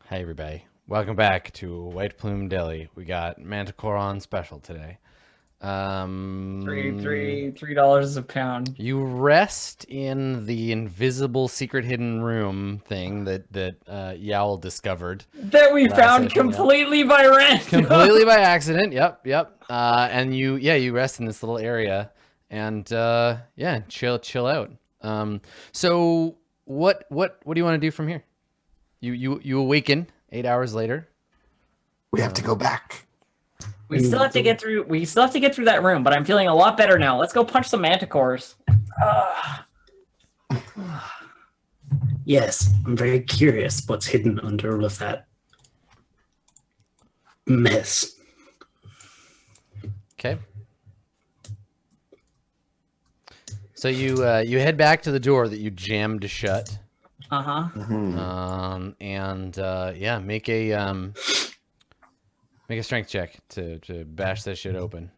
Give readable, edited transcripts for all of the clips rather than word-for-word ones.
Hey everybody, welcome back to White Plume Deli. We got Manticore on special today. $3 a pound. You rest in the invisible secret hidden room thing that Yowl discovered. That we found completely by random. Completely by accident. Yep. And you rest in this little area and chill out. So what do you want to do from here? You awaken 8 hours later. We have to go back. We still have to get through. We still have to get through that room, but I'm feeling a lot better now. Let's go punch some manticores. Yes, I'm very curious what's hidden under all of that mess. Okay. So you head back to the door that you jammed shut. Make a strength check to bash that shit open.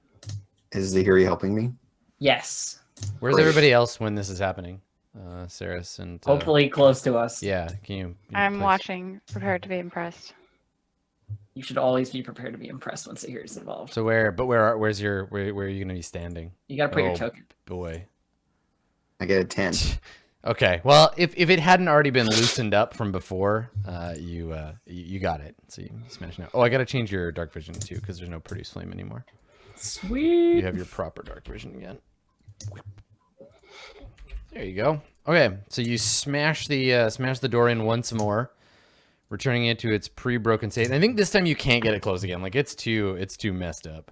Is Zahiri helping me? Yes. Where's everybody else when this is happening? Saris and hopefully close to us. Yeah, can you I'm watching, prepared to be impressed. You should always be prepared to be impressed once Zahiri's involved. So where are you gonna be standing? You gotta put your token. Boy. I get a 10. Okay. Well, if it hadn't already been loosened up from before, you got it. So you smash now. Oh, I gotta change your dark vision too, because there's no produce flame anymore. Sweet. You have your proper dark vision again. There you go. Okay, so you smash the door in once more, returning it to its pre-broken state. And I think this time you can't get it closed again. Like it's too messed up.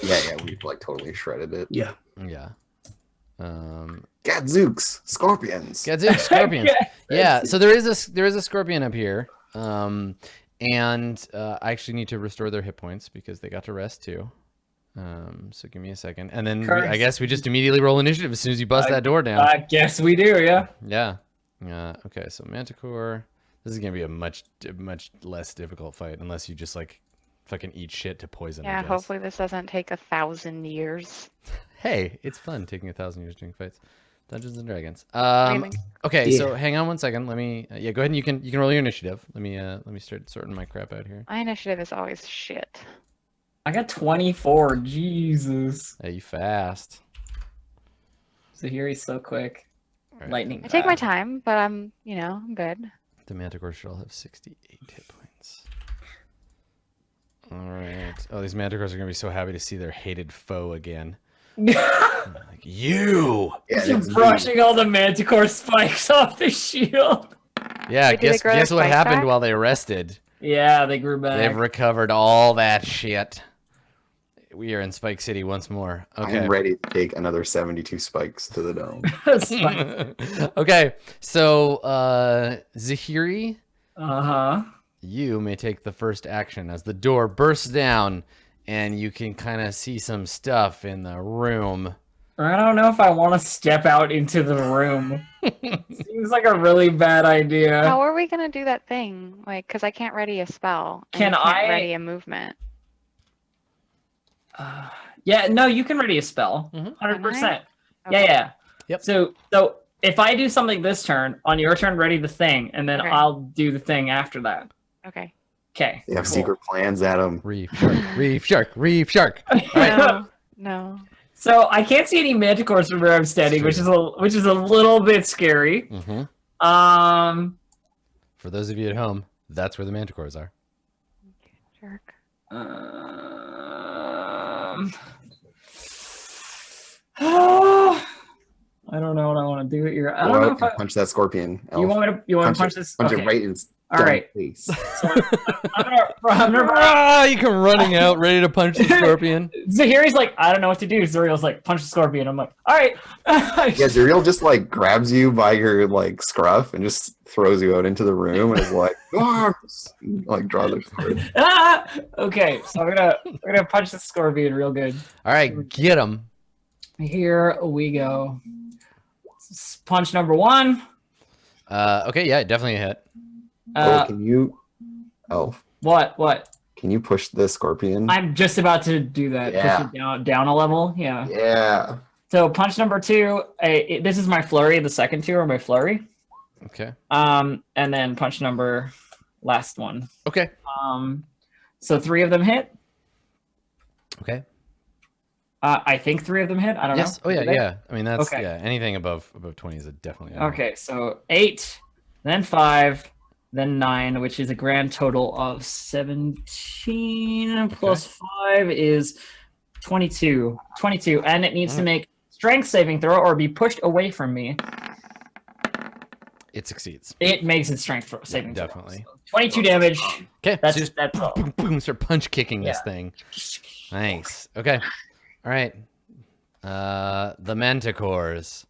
Yeah, we've like totally shredded it. Yeah. Gadzooks, scorpions. Gadzooks, scorpions. Yeah. So there is a scorpion up here, and I actually need to restore their hit points because they got to rest too. So give me a second, and then I guess we just immediately roll initiative as soon as you bust that door down. I guess we do, yeah. Yeah. Okay. So Manticore, this is gonna be a much less difficult fight unless you just like fucking eat shit to poison. Yeah. Hopefully this doesn't take 1,000 years. Hey, it's fun taking 1,000 years doing fights. Dungeons and Dragons. Dreaming. Okay, so hang on one second. Let me. Go ahead and you can roll your initiative. Let me start sorting my crap out here. My initiative is always shit. I got 24. Jesus. Hey, you fast. Zahiri's so quick. Right. Lightning. I take my time, but I'm good. The Manticore should all have 68 hit points. All right. Oh, these Manticores are gonna be so happy to see their hated foe again. Like you. Yeah, You're brushing all the manticore spikes off the shield. Yeah. Wait, guess what happened while they rested? Yeah, they grew back. They've recovered all that shit. We are in Spike City once more. Okay. I'm ready to take another 72 spikes to the dome. Okay, so Zahiri, you may take the first action as the door bursts down and you can kind of see some stuff in the room. I don't know if I want to step out into the room. Seems like a really bad idea. How are we gonna do that thing? Like, because I can't ready a spell. And I can't ready a movement? Yeah, no, you can ready a spell. 100%. Okay. Yeah. Yep. So if I do something this turn, on your turn, ready the thing, and then I'll do the thing after that. Okay. Okay. They have secret plans, Adam. Reef shark. All right. No. So I can't see any manticores from where I'm standing, which is a little bit scary. For those of you at home, that's where the Manticores are. Jerk. I don't know what I want to do here. I Go don't know out if and punch that scorpion. you Elf. want to punch this. Punch Okay. it right in its All right. face. So I'm gonna You come running out, ready to punch the scorpion. Zahiri's like, I don't know what to do. Zuriel's like, punch the scorpion. I'm like, all right. Yeah, Zuriel just like grabs you by your like scruff and just throws you out into the room and is like, like draw their sword. Okay, so I'm gonna punch the scorpion real good. All right, get him. Here we go. Punch number 1. Okay, yeah, definitely a hit. Can you, Elf? What? Can you push the scorpion? I'm just about to do that. Yeah. Push it down a level. Yeah. Yeah. So punch number 2. This is my flurry. The second 2 are my flurry. Okay. And then punch number last one. Okay. So 3 of them hit. Okay. I think 3 of them hit. I don't know. Yes. Oh yeah, yeah. I mean that's Okay. yeah. Anything above 20 is a definitely. Okay, so 8, then 5, then 9, which is a grand total of 17 plus 5 is 22. 22, and it needs to make strength saving throw or be pushed away from me. It succeeds. It makes its strength saving throw. Definitely. So 22 damage. Okay. That's so that's all. boom, boom, start punch kicking this thing. Nice. Okay. All right. The Manticores.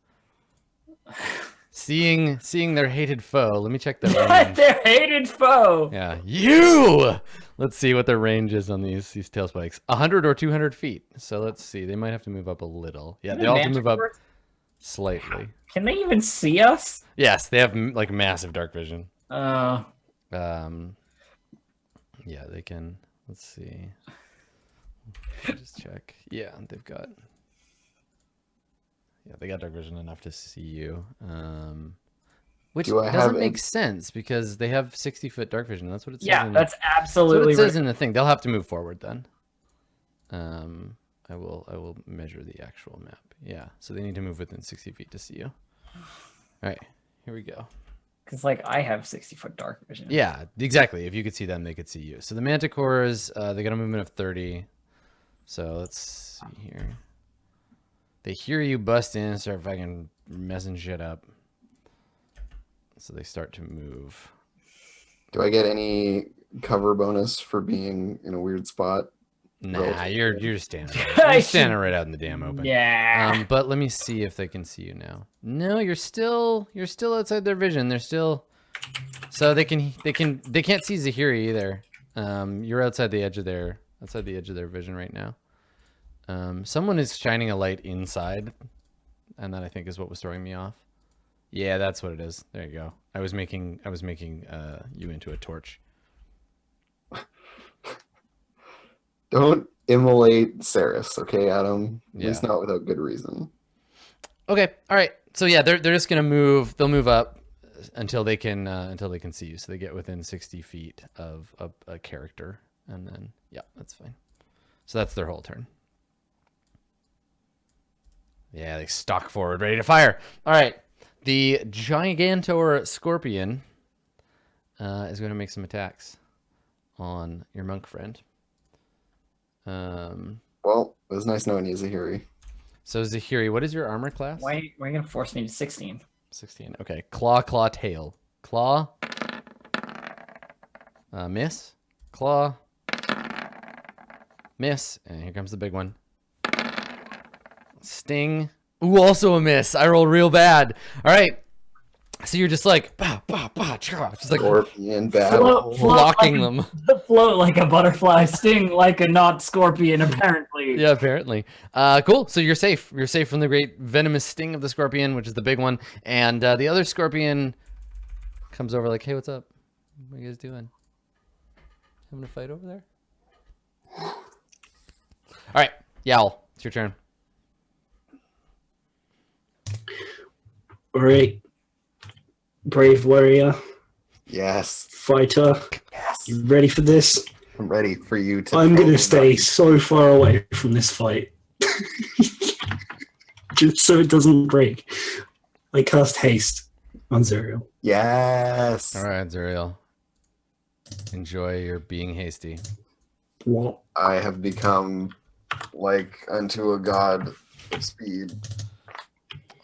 Seeing their hated foe. Let me check their range. Their hated foe. Yeah. You. Let's see what their range is on these tail spikes. 100 or 200 feet. So let's see. They might have to move up a little. Yeah, they all have to move up slightly. Can they even see us? Yes, they have like massive dark vision. Uh. Yeah, they can. Let's see. Just check. Yeah, they've got. Yeah, they got dark vision enough to see you. Which doesn't make sense because they have 60-foot dark vision. That's what it says. Yeah, that's absolutely. That's what it says in the thing. They'll have to move forward then. I will measure the actual map. Yeah, so they need to move within 60 feet to see you. All right, here we go. Because like I have 60-foot dark vision. Yeah, exactly. If you could see them, they could see you. So the Manticores, they got a movement of 30. So let's see here. They hear you bust in and start fucking messing shit up. So they start to move. Do I get any cover bonus for being in a weird spot? Nah, you're standing. You're standing right out in the damn open. Yeah. But let me see if they can see you now. No, you're still outside their vision. They're still. So they can't see Zahiri either. You're outside the edge of their vision right now. Someone is shining a light inside, and that I think is what was throwing me off. Yeah, that's what it is. There you go. I was making you into a torch. Don't immolate Ceres, okay, Adam? At Yeah. least not without good reason. Okay. All right. So yeah, they're just gonna move. They'll move up until they can see you. So they get within 60 feet of a character, and then yeah, that's fine. So that's their whole turn. Yeah, they stalk forward, ready to fire. All right. The Gigantor Scorpion is going to make some attacks on your monk friend. Well, it was nice knowing you, Zahiri. So Zahiri, what is your armor class? Why are you gonna force me to 16? 16. Okay. Claw, tail. Claw. Miss. Claw. Miss. And here comes the big one. Sting. Ooh, also a miss. I rolled real bad. All right. So you're just like, bah, bah, bah, just like Scorpion battle. blocking them. Float like a butterfly, sting like a not scorpion, apparently. Yeah, apparently. Cool. So you're safe. You're safe from the great venomous sting of the scorpion, which is the big one. And the other scorpion comes over like, hey, what's up? What are you guys doing? Having a fight over there? All right. Yowl, it's your turn. All right. Brave warrior. Yes. Fighter. Yes. You ready for this? I'm ready for you to. I'm going to stay so far away from this fight. Just so it doesn't break. I cast haste on Zuriel. Yes. All right, Zuriel. Enjoy your being hasty. What? I have become like unto a god of speed.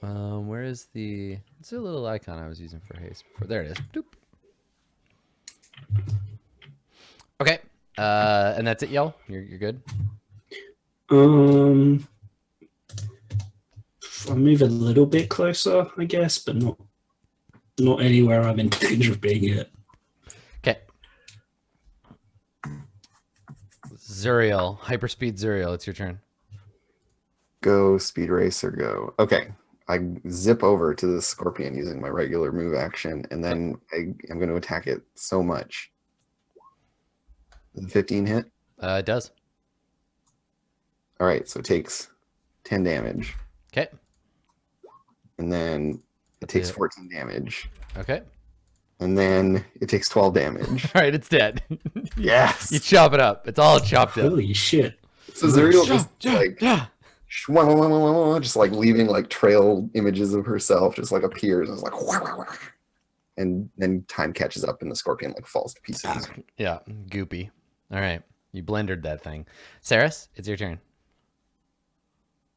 Where is the... It's a little icon I was using for haste before. There it is. Doop. Okay. And that's it, Yell? You're good? I'll move a little bit closer, I guess, but not anywhere I'm in danger of being hit. Okay. Zuriel. Hyperspeed Zuriel. It's your turn. Go, speed racer, go. Okay. I zip over to the scorpion using my regular move action, and then I'm going to attack it so much. Does the 15 hit? It does. All right, so it takes 10 damage. Okay. And then it takes 14 damage. Okay. And then it takes 12 damage. All right, it's dead. Yes. You chop it up. It's all chopped up. Holy shit. So Zuriel just Yeah. just like leaving like trail images of herself, just like appears and it's like, and then time catches up and the scorpion like falls to pieces. Yeah, goopy. All right, you blendered that thing. Saris, it's your turn.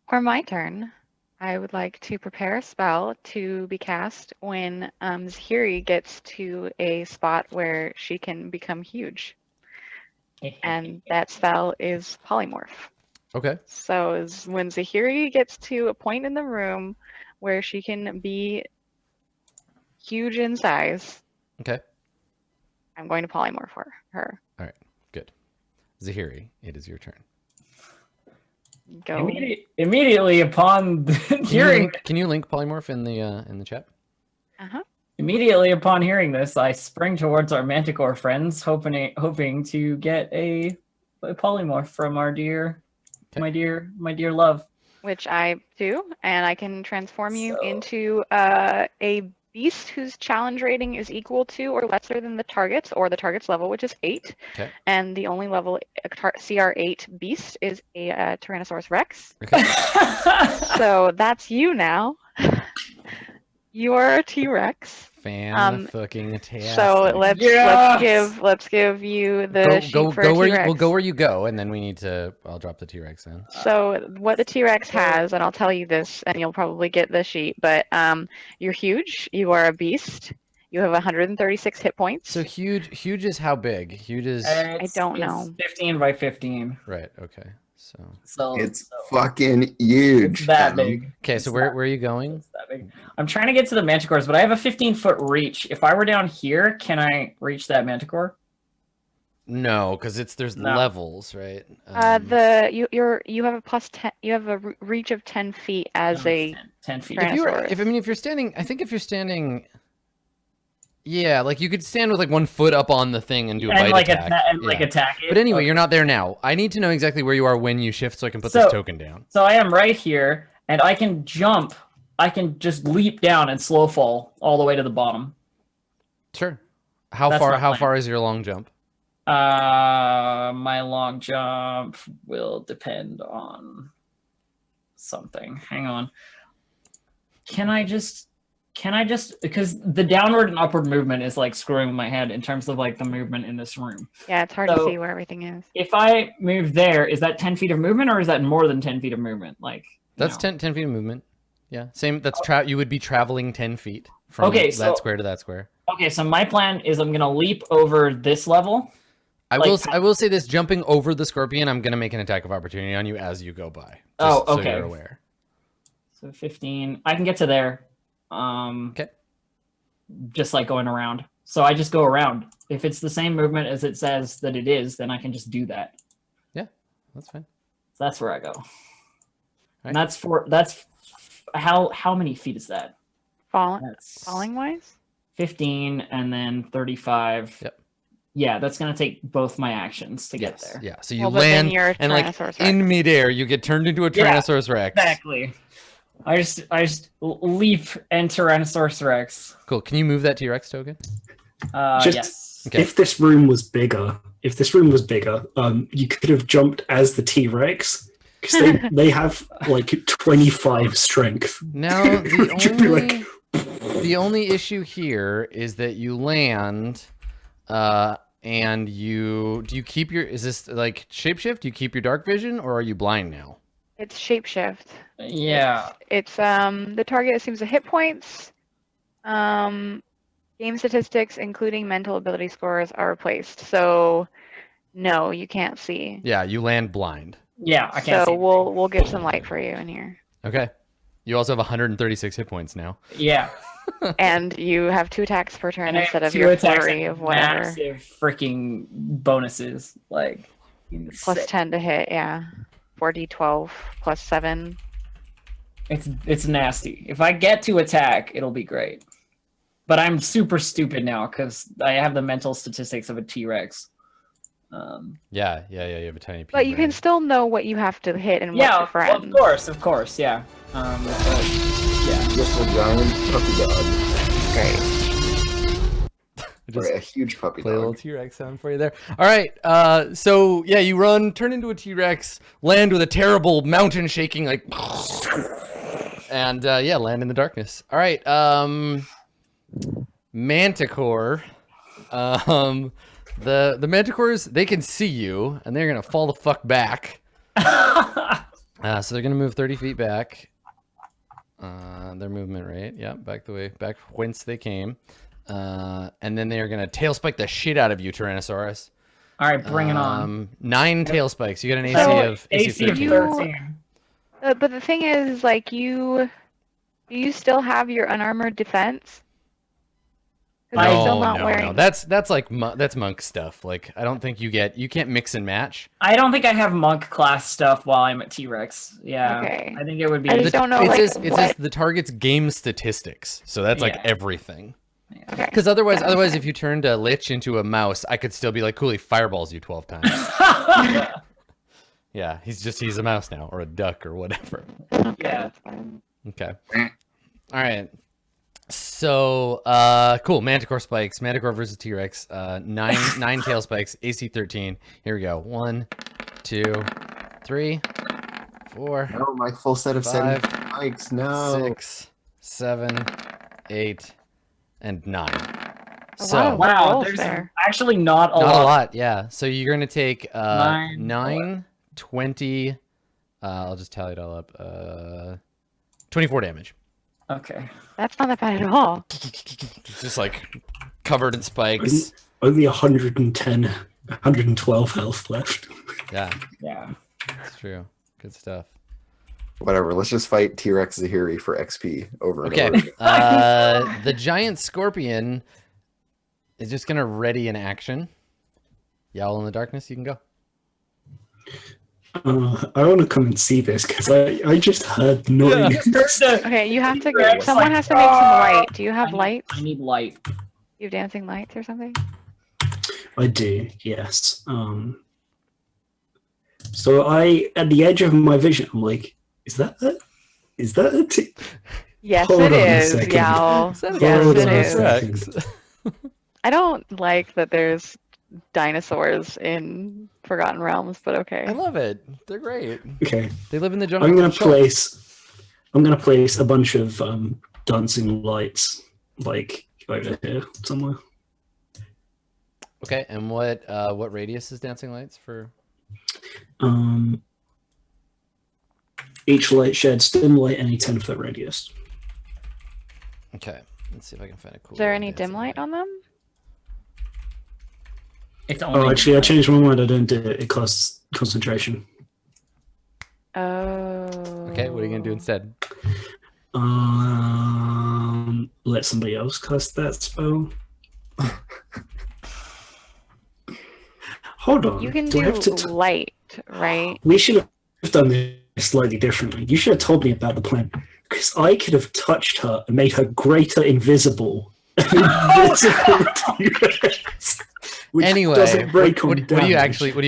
For my turn, I would like to prepare a spell to be cast when Zahiri gets to a spot where she can become huge. And that spell is Polymorph. Okay. So when Zahiri gets to a point in the room where she can be huge in size, Okay. I'm going to polymorph her. All right, good. Zahiri, it is your turn. Go. Immediately upon hearing, Can you link polymorph in the chat? immediately upon hearing this, I spring towards our Manticore friends, hoping to get a polymorph from our dear, my dear love. Which I do, and I can transform you into a beast whose challenge rating is equal to or lesser than the target's or the target's level, which is 8. Okay. And the only level CR8 beast is a Tyrannosaurus Rex. Okay. So that's you now. You are a T-Rex. Fan-fucking-tastic. So let's give you the sheet for a T-Rex. We'll go where you go, and then we need to. I'll drop the T-Rex then. So what the T-Rex has, and I'll tell you this, and you'll probably get the sheet, but you're huge. You are a beast. You have 136 hit points. So huge is how big? Huge is. I don't know. 15 by 15. Right. Okay. So It's fucking huge. It's that big. Okay. So where are you going? It's that big. I'm trying to get to the Manticores, but I have a 15-foot reach. If I were down here, can I reach that Manticore? No, because there's levels, right? You have a plus 10. You have a reach of 10 feet as a 10 feet. If you're standing, I think if you're standing. Yeah, like you could stand with like 1 foot up on the thing and do a bite attack. Like attack it. But anyway, you're not there now. I need to know exactly where you are when you shift so I can put this token down. So I am right here, and I can jump. I can just leap down and slow fall all the way to the bottom. Sure. How far is your long jump? My long jump will depend on something. Hang on. Can I just because the downward and upward movement is like screwing with my head in terms of like the movement in this room. Yeah, it's hard to see where everything is. If I move there, is that 10 feet of movement or is that more than 10 feet of movement? Like that's 10 feet of movement. Yeah, same. That's you would be traveling 10 feet from that square to that square. Okay, so my plan is I'm gonna leap over this level. I will say this: jumping over the scorpion, I'm gonna make an attack of opportunity on you as you go by. Okay. So you're aware. So 15. I can get to there. Okay. Just like going around. So I just go around. If it's the same movement as it says that it is, then I can just do that. Yeah, that's fine. So that's where I go. Right. And that's how many feet is that? Falling wise? 15 and then 35. Yep. Yeah, that's gonna take both my actions to get there. Yeah. So you land and like in midair, you get turned into a Tyrannosaurus Rex. Exactly. I just leap and Tyrannosaurus Rex. Cool. Can you move that T-Rex token? Yes. Okay. If this room was bigger, you could have jumped as the T-Rex because they have like 25 strength. Now the only issue here is that you land, and do you keep your? Is this like shapeshift? Do you keep your dark vision, or are you blind now? It's shapeshift. Yeah. It's the target assumes the hit points. Game statistics, including mental ability scores, are replaced. So, no, you can't see. Yeah, you land blind. Yeah, I can't see. So we'll get some light for you in here. Okay. You also have 136 hit points now. Yeah. And you have 2 attacks per turn And instead of 2 your attacks flurry and of whatever. massive freaking bonuses, like Plus insane. 10 to hit, yeah. 4d12 plus 7. It's nasty. If I get to attack, it'll be great. But I'm super stupid now because I have the mental statistics of a T-Rex. Yeah, you have a tiny pea But you brain. can still know what you have to hit and what's your friend. Well, of course, yeah. Just a giant puppy dog. Great. just a huge puppy play a little dog. T-Rex sound for you there. All right. So yeah, you run, turn into a T-Rex, land with a terrible mountain shaking, like, and yeah, land in the darkness. All right. Manticore. The Manticores, they can see you, and they're gonna fall the fuck back. So they're gonna move 30 feet back. Their movement rate, yeah, back whence they came. And then they're gonna tail spike the shit out of you, Tyrannosaurus. All right, bring it on. 9 tail spikes. You got an AC So, of AC of 13. 13. But the thing is, like, do you still have your unarmored defense? 'Cause I'm still not wearing. No. That's like that's monk stuff. Like, I don't think you can't mix and match. I don't think I have monk class stuff while I'm at T-Rex. Yeah. Okay. I think it would be. I just don't know. It Like, says the target's game statistics, so that's like Yeah. everything. okay. Because otherwise, if you turned a lich into a mouse, I could still be like, cool, he fireballs you 12 times. Yeah, he's a mouse now, or a duck, or whatever. Okay, Yeah. that's fine. Okay. All right. So, cool. Manticore spikes. Manticore versus T-Rex. 9 tail spikes. AC 13. Here we go. 1, 2, 3, 4, No, my full set of 5, 7 spikes. No. 6, 7, 8, and 9. A So, lot of Wow, rolls there's there. actually not a not lot. a lot. Yeah. So you're gonna take 9, 9, 20. I'll just tally it all up. 24 damage. Okay. That's not that bad at all. It's just like covered in spikes. Only 110, 112 health left. Yeah, Yeah. it's true. Good stuff. Whatever. Let's just fight T-Rex Zahiri for XP over and Okay. over again. The giant scorpion is just gonna ready in action. Yowl in the darkness. You can go. I want to come and see this because I just heard noise. Okay, you have to. T-Rex, Someone like, has to make some light. Do you have I need- lights? I need light. You have dancing lights or something? I do, yes. So at the edge of my vision, I'm like, is that a T? Yes, Hold it on a is, second. Yowl. Is that a Yes, Hold it on a is. second. I don't like that there's dinosaurs in Forgotten Realms, but okay. I love it. They're great. Okay, They live in the jungle. I'm gonna Sure. place a bunch of dancing lights like over here somewhere. Okay, and what radius is dancing lights for? Each light sheds dim light any 10-foot radius. Okay, let's see if I can find a cool. Is there any dancing dim light on them? It's only. Oh, actually, I changed my mind. I don't do it. It costs concentration. Oh. Okay, what are you gonna do instead? Let somebody else cast that spell. Hold on. You can Do I do have to light, right? We should have done this slightly differently. You should have told me about the plan. Because I could have touched her and made her greater invisible. Invisible T-Rex, which Anyway, doesn't break on what are you damage.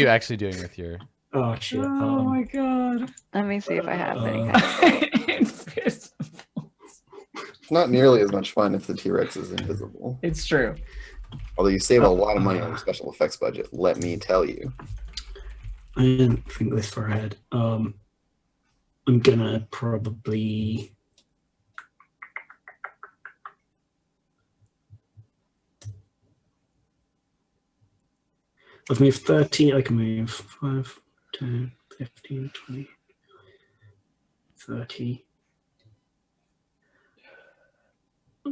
actually doing with your? Oh shit. Oh my god. Let me see if I have any. It's not nearly as much fun if the T-Rex is invisible. It's true. Although you save a lot of money on your special effects budget, let me tell you. I didn't think this far ahead. I'm gonna probably. I've moved 30, I can move 5, 10, 15, 20, 30.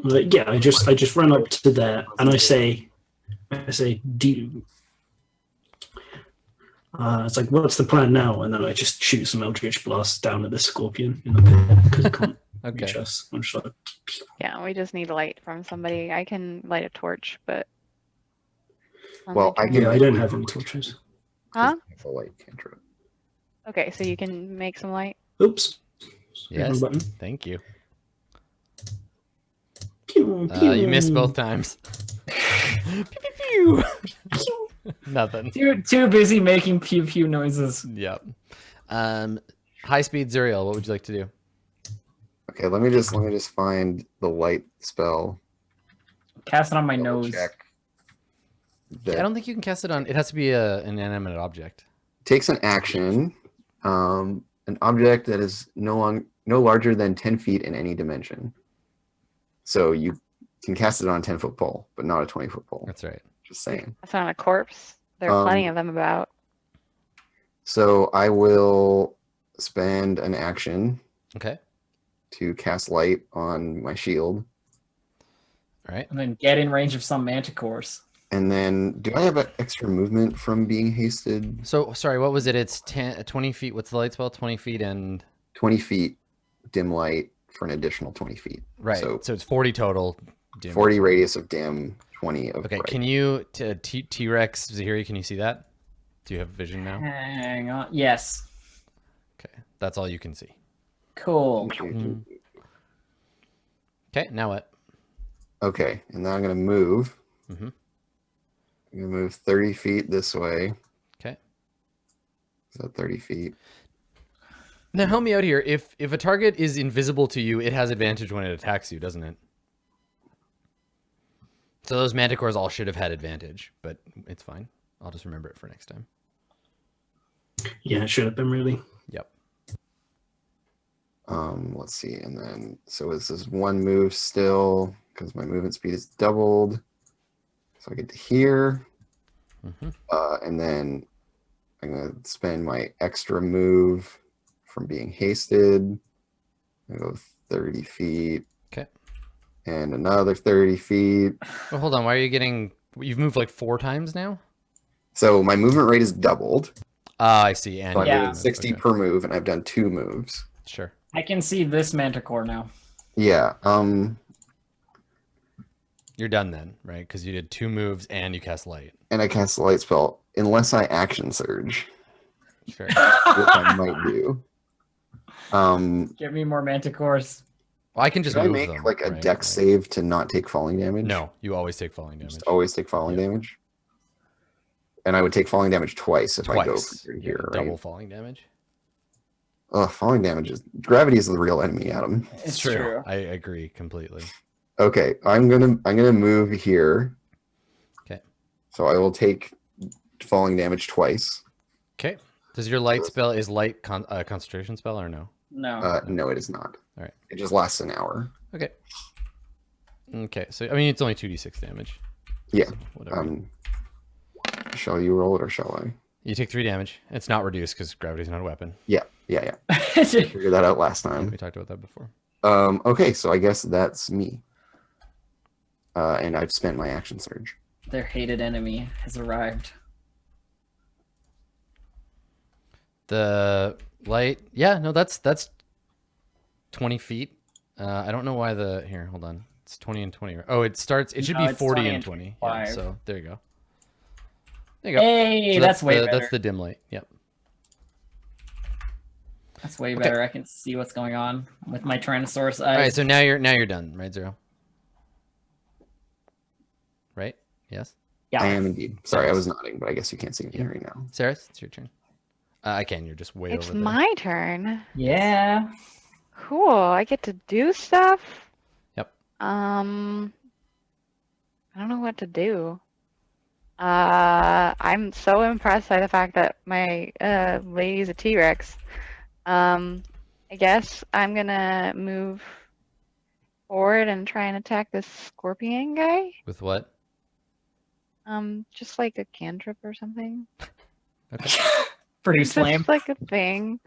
Yeah, I just run up to there and I say, do you, it's like, what's the plan now? And then I just shoot some Eldritch Blasts down at the scorpion in the pit because it can't reach Okay. us. I'm just like, Yeah, we just need light from somebody. I can light a torch, but. on Well, my I turn- can- yeah, I don't have any torches. Huh? It's a light cantrip. Okay, so you can make some light. Oops. Yes, Wrong button. thank you. Pew, You missed pew. both times. Pew, pew, pew. Nothing. Too busy making pew pew noises. Yep. High speed Zuriel, what would you like to do? Okay, let me just find the light spell. Cast it on my Double nose. check. that I don't think you can cast it on. It has to be an inanimate object. takes an action. An object that is no larger than 10 feet in any dimension. So you can cast it on a 10-foot pole, but not a 20-foot pole. That's right. Just saying. That's not a corpse. There are plenty of them about. So I will spend an action Okay. to cast light on my shield. All right. And then get in range of some manticores. And then, do I have extra movement from being hasted? So sorry, what was it? It's 20 feet. What's the light spell? 20 feet and 20 feet dim light for an additional 20 feet. right. So So it's 40 total. Dim. 40 radius of dim, 20 of Okay. bright. Can you T-Rex Zahiri? Can you see that? Do you have vision now? Hang on. Yes. Okay. That's all you can see. Cool. Okay. Now what? Okay, and now I'm going to move. Mm-hmm. I'm going to move 30 feet this way. Okay. So 30 feet. Now help me out here. If a target is invisible to you, it has advantage when it attacks you, doesn't it? So those manticores all should have had advantage, but it's fine. I'll just remember it for next time. Yeah, it should have been really. Yep. Let's see, and then so this is one move still because my movement speed is doubled. So I get to here, Mm-hmm. and then I'm gonna spend my extra move from being hasted. I go 30 feet. Okay. And another 30 feet. Well, hold on. Why are you getting? You've moved like 4 times now. So my movement rate is doubled. Ah, I see. And So I'm Yeah. doing 60 per move, and I've done 2 moves. Sure. I can see this manticore now. Yeah. You're done then, right? Because you did 2 moves and you cast light. And I cast the light spell unless I action surge, Sure. which I might do. Give me more manticores. Well, I can just Should I move make them, like a right? dex save to not take falling damage? No, you always take falling damage. Just always take falling Yeah. damage. And I would take falling damage twice if I go Twice. from Yeah, here, double right? falling damage. Oh, falling damage is gravity is the real enemy, Adam. It's true. I agree completely. Okay, I'm gonna move here. Okay. So I will take falling damage twice. Okay. Does your light spell is light a concentration spell or no? No. No, it is not. All right. It just lasts an hour. Okay. Okay. So I mean, it's only 2d6 damage. Yeah. So whatever. Shall you roll it or shall I? You take 3 damage. It's not reduced because gravity's not a weapon. Yeah. Figured that out last time. We talked about that before. Okay, so I guess that's me. And I've spent my action surge. Their hated enemy has arrived. The light, yeah, no, that's 20 feet. I don't know why here, hold on. It's 20 and 20. Oh, it should No, be it's 40 20 and and 20. Yeah, 25. so there you go. There you go. Hey, So that's way the, better. That's the dim light. Yep. That's way better. I can see what's going on with my Tyrannosaurus eyes. All right, so now you're done, right, Zero? Right? Yes. Yeah. I am indeed. Sorry, I was nodding, but I guess you can't see me Yeah. right now. Sarah, it's your turn. I can. You're just way It's over there. my turn. Yeah. Cool. I get to do stuff. Yep. I don't know what to do. I'm so impressed by the fact that my lady's a T-Rex. I guess I'm gonna move forward and try and attack this scorpion guy. With what? Just like a cantrip or something. Okay. Produce flame. Just like a thing.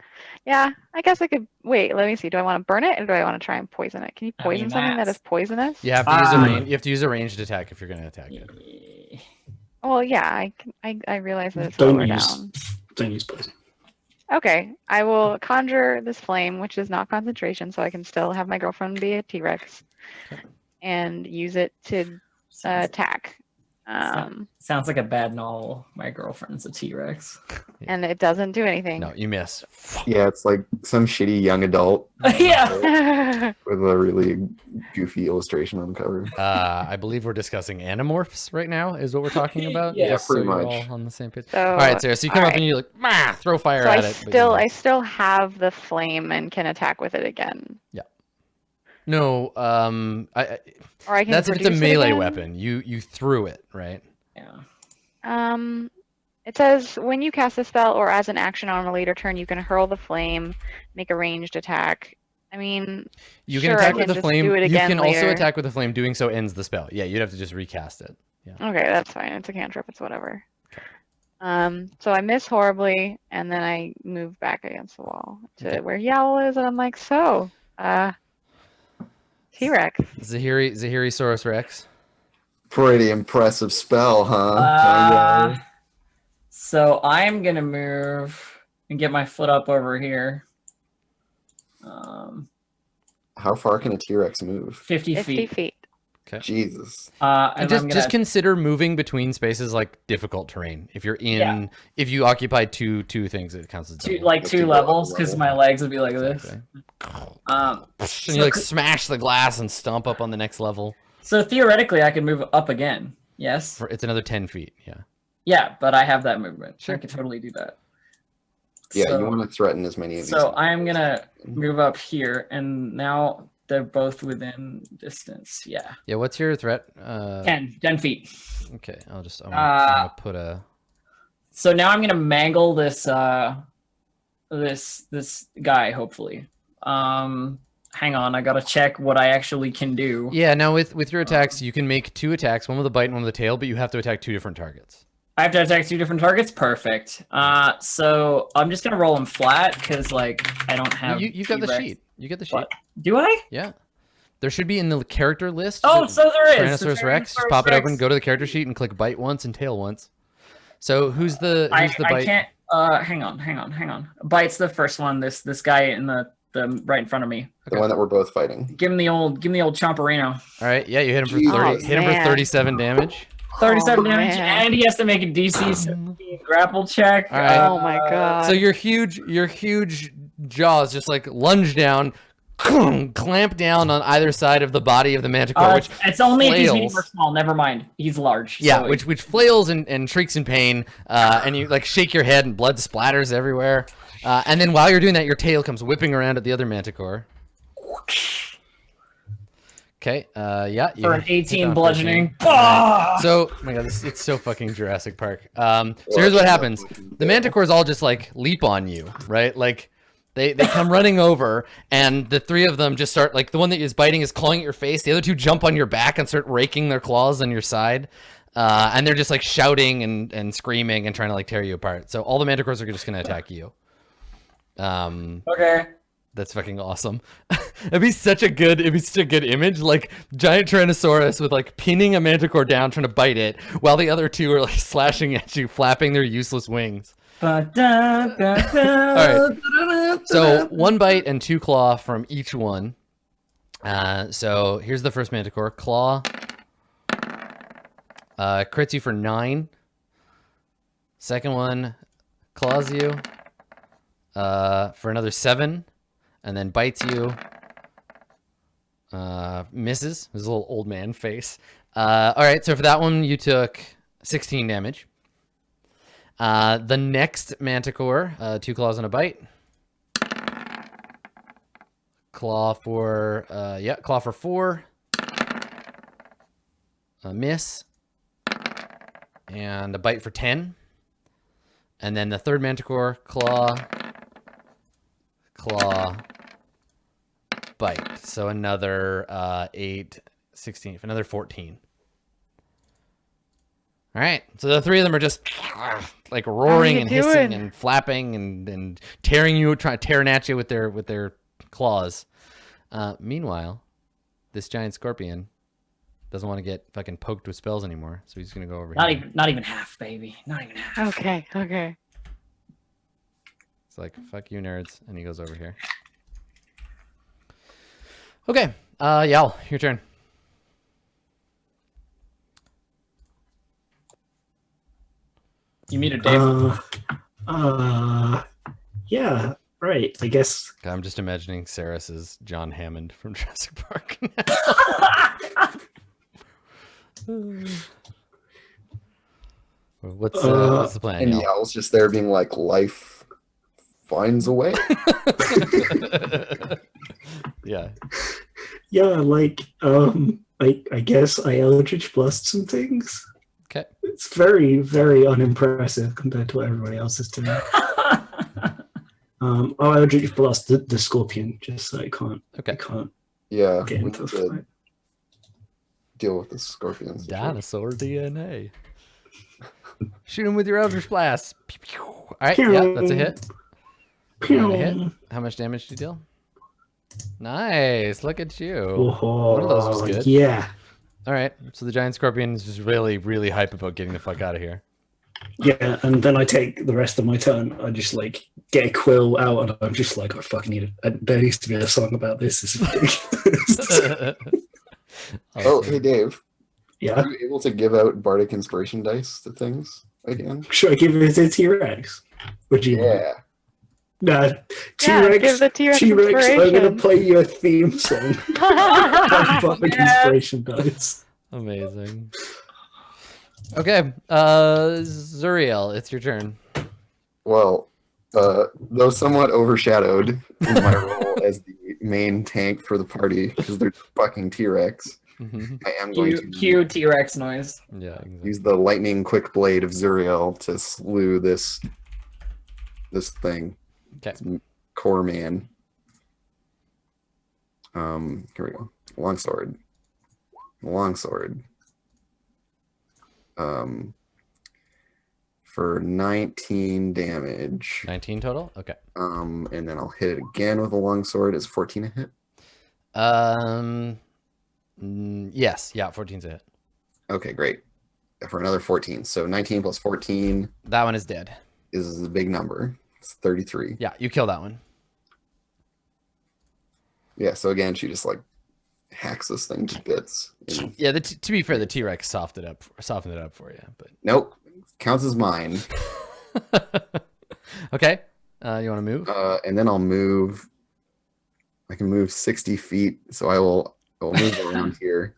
Yeah, I guess I could. Wait, let me see. Do I want to burn it or do I want to try and poison it? Can you I poison mean, something that that's- is poisonous? You have to use a Ah. you have to use a ranged attack if you're going to attack it. Well, yeah, I realize that it's Don't lower use down. don't use poison. Okay, I will conjure this flame, which is not concentration, so I can still have my girlfriend be a T-Rex, Okay. and use it to attack. Sounds like a bad novel. My girlfriend's a T-Rex. And it doesn't do anything. No, you miss. Yeah, it's like some shitty young adult Yeah. with a really goofy illustration on the cover. I believe we're discussing animorphs right now, is what we're talking about. Yeah, just so pretty you're much. all on the same page. So, All right, Sarah. So you come up alright. and you like, throw fire So at I it. but you I miss. still have the flame and can attack with it again, No, or I can. that's if it's a produce it melee again? weapon. You threw it, right? Yeah. It says when you cast a spell or as an action on a later turn, you can hurl the flame, make a ranged attack. I mean, You can sure, attack I with can the just flame. do it You again can also later. attack with the flame. Doing so ends the spell. Yeah, you'd have to just recast it. Yeah. Okay, that's fine. It's a cantrip. It's whatever. So I miss horribly, and then I move back against the wall to Okay. where Yowl is, and I'm like, so, T-Rex. Zahiri Saurus Rex. Pretty impressive spell, huh? So I'm gonna move and get my foot up over here. How far can a T-Rex move? 50 50 feet. feet. Okay. Jesus. And just I'm gonna, consider moving between spaces like difficult terrain. If you're in, if you occupy two things, it counts as double. like two levels, because my legs would be like this. And you like smash the glass and stomp up on the next level. So theoretically, I could move up again. Yes. It's another 10 feet. Yeah. Yeah, but I have that movement. Sure. I could totally do that. Yeah, So, you want to threaten as many of these. So I'm gonna move up here, and now they're both within distance. Yeah. Yeah. What's your threat? 10 feet. Okay. I'm gonna put a. So now I'm gonna mangle this this guy. Hopefully. Hang on, I gotta check what I actually can do. Yeah. Now with your attacks, you can make 2 attacks, one with a bite and one with a tail, but you have to attack 2 different targets. I have to attack 2 different targets. Perfect. So I'm just gonna roll them flat because like I don't have. You got the T-Rex. sheet. You get the sheet. What? Do I? Yeah. There should be in the character list. Oh, so there is. Tyrannosaurus Rex. Just pop it open, go to the character sheet, and click bite once and tail once. So who's the bite? I can't. Hang on. Bite's the first one. This guy in the right in front of me. The one that we're both fighting. Give him the old chomperino. All right. Yeah, you hit him for Jeez. 30. Hit him for man. 37 damage. 37 Oh, damage, man. and he has to make a DC 17 grapple check. All right. Oh my god. So your huge jaws just like lunge down, clamp down on either side of the body of the manticore, which it's only if he's medium flails. or small. Never mind, he's large. Yeah, so which flails and shrieks in pain, and you like shake your head and blood splatters everywhere. And then while you're doing that, your tail comes whipping around at the other manticore. Okay, yeah. for an hit 18 on bludgeoning. 14. Alright. So, oh my god, it's so fucking Jurassic Park. So here's what happens: the manticores all just like leap on you, right? Like they come running over, and the 3 of them just start like the one that is biting is clawing at your face. The other 2 jump on your back and start raking their claws on your side. And they're just like shouting and screaming and trying to like tear you apart. So all the manticores are just gonna attack you. Okay. That's fucking awesome. It'd be such a good image, like giant Tyrannosaurus with like pinning a manticore down, trying to bite it, while the other 2 are like slashing at you, flapping their useless wings. All right. So 1 bite and 2 claw from each one. So here's the first manticore. Claw. Crits you for 9. Second one claws you for another 7. And then bites you, misses. His little old man face. All right, so for that one, you took 16 damage. The next manticore, 2 claws and a bite. Claw for 4. A miss. And a bite for 10. And then the third manticore, claw, bite. So another 8, 16, another 14. All right. So the 3 of them are just like roaring and hissing and flapping and tearing at you with their claws. Meanwhile, this giant scorpion doesn't want to get fucking poked with spells anymore, so he's gonna go over here. Not even half, baby. Not even half. Okay. It's like, fuck you, nerds. And he goes over here. Okay. Yal, your turn. You meet a Dave. Yeah, right. I guess. I'm just imagining Saris as John Hammond from Jurassic Park. What's the plan? And Yal? Yal's just there being like, life finds a way. Yeah. Yeah, like I guess I Eldritch Blast some things. Okay. It's very, very unimpressive compared to what everybody else is doing. I would just blast the scorpion just so it can't. Okay. It can't Yeah, get we into need the to fight. deal with the scorpion situation. Dinosaur DNA. Shoot him with your Eldritch Blast. Pew, pew. All right, yeah, that's a hit. And a hit. How much damage do you deal? Nice. Look at you. One of those was good. Yeah. All right. So the giant scorpion is just really, really hype about getting the fuck out of here. Yeah, and then I take the rest of my turn. I just like get a quill out, and I'm just like, I fucking need it. There needs to be a song about this. This is ridiculous. Oh, hey Dave. Yeah. Are you able to give out bardic inspiration dice to things again? Should I give it to T-Rex? Would you? Yeah. Nah, Yeah, T-Rex. give the T-Rex T-Rex. I'm gonna inspiration. play your theme song. Public inspiration dice. Amazing. Okay, Zuriel, it's your turn. Well, though somewhat overshadowed in my role as the main tank for the party because they're fucking T-Rex, I am going to Cue T-Rex noise. Yeah, exactly. use the lightning quick blade of Zuriel to slew this thing. Okay. Core man. Here we go. Longsword. For 19 damage. 19 total? Okay. And then I'll hit it again with a longsword. Is 14 a hit? Yes. Yeah, 14's a hit. Okay, great. For another 14. So 19 plus 14 That one is dead. is a big number. It's 33. Yeah, you kill that one. Yeah, so again, she just like hacks this thing to bits. And Yeah, to be fair, the T-Rex softened it up for you, but nope. Counts as mine. okay. You want to move? And then I'll move. I can move 60 feet, so I will move around here.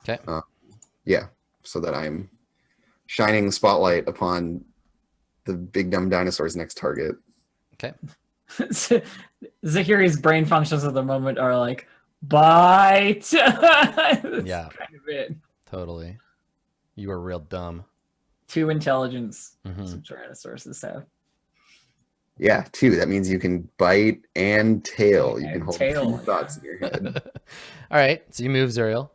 Okay. Yeah, so that I'm shining the spotlight upon the big dumb dinosaur's next target. Okay. Zahiri's brain functions at the moment are like, bite. That's Yeah. kind of it. Totally. You are real dumb. 2 intelligence. Mhm. Some Tyrannosauruses have. Yeah, 2. That means you can bite and tail. You And can hold tail, 2 thoughts in your head. All right. So you move Zuriel.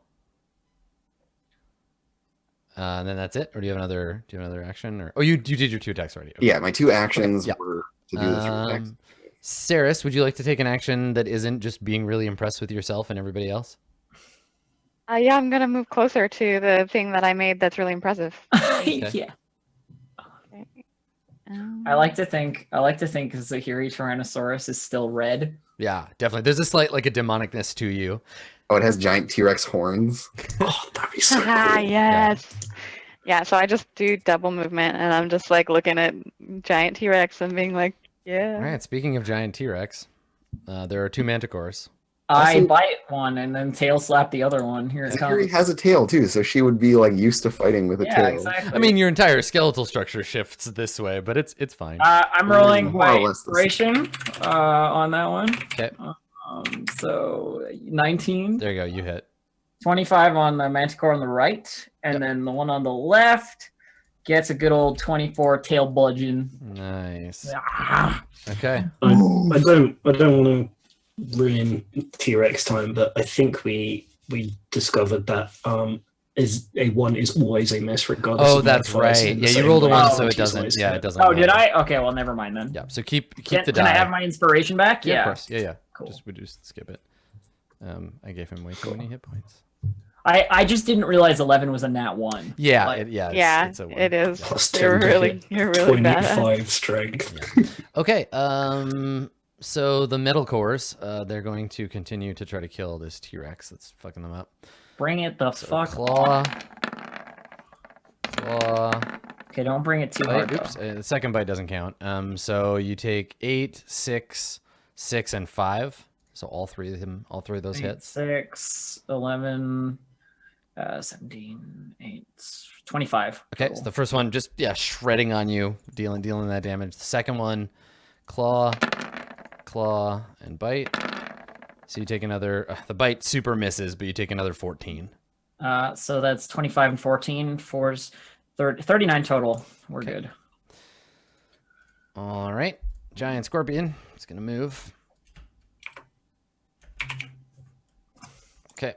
And then that's it, or do you have another? Action? Or you did your 2 attacks already? Okay. Yeah, my 2 actions Yeah. were to do the 3 attacks. Saris, would you like to take an action that isn't just being really impressed with yourself and everybody else? Yeah, I'm gonna move closer to the thing that I made that's really impressive. Yeah. Um, I like to think Zahiri Tyrannosaurus is still red. Yeah, definitely. There's a slight like a demonicness to you. Oh, it has giant T-Rex horns. Oh, that'd be so Haha, cool. yes. Yeah, so I just do double movement, and I'm just like looking at giant T-Rex and being like, yeah. All right. Speaking of giant T-Rex, there are 2 manticores. I Also- bite one and then tail slap the other one. Here it Zahiri comes. has a tail too, so she would be like used to fighting with a Yeah, tail. exactly. I mean, your entire skeletal structure shifts this way, but it's fine. I'm rolling More or my less the same. inspiration on that one. Okay. So 19, There you go. You hit. 25 on the manticore on the right, and Yep. then the one on the left gets a good old 24 tail bludgeon. Nice. Ah. Okay. I don't want to ruin T-Rex time, but I think we discovered that is a 1 is always a miss regardless. Oh, of that's modifiers right. in the Yeah, you same rolled a way 1, as so it T-Rex doesn't. is. Yeah, it doesn't. Oh, did matter. I? Okay, well, never mind then. Yeah. So keep the Can die. I have my inspiration back? Yeah, Yeah. of course. Yeah. Cool. We just skip it. I gave him way too many hit points. I just didn't realize 11 was a nat 1. Yeah. Like- Yeah, it's a 1. it is. Plus 10 You're to really, hit, you're really bad. 25 strength. Yeah. Okay. So the metal cores, they're going to continue to try to kill this T-Rex that's fucking them up. Bring it the So fuck claw. Okay, don't bring it too Bite. hard. Oops. The second bite doesn't count. So you take 8, 6, 6, and 5. So all three of those hits. 6, 11, 17, 8, 25. Okay, total. so the first one just shredding on you, dealing that damage. The second one, claw, and bite. So you take another. The bite super misses, but you take another 14. So that's 25 and 14. 4's 39 total. We're Okay. good. All right. Giant scorpion. It's going to move. Okay.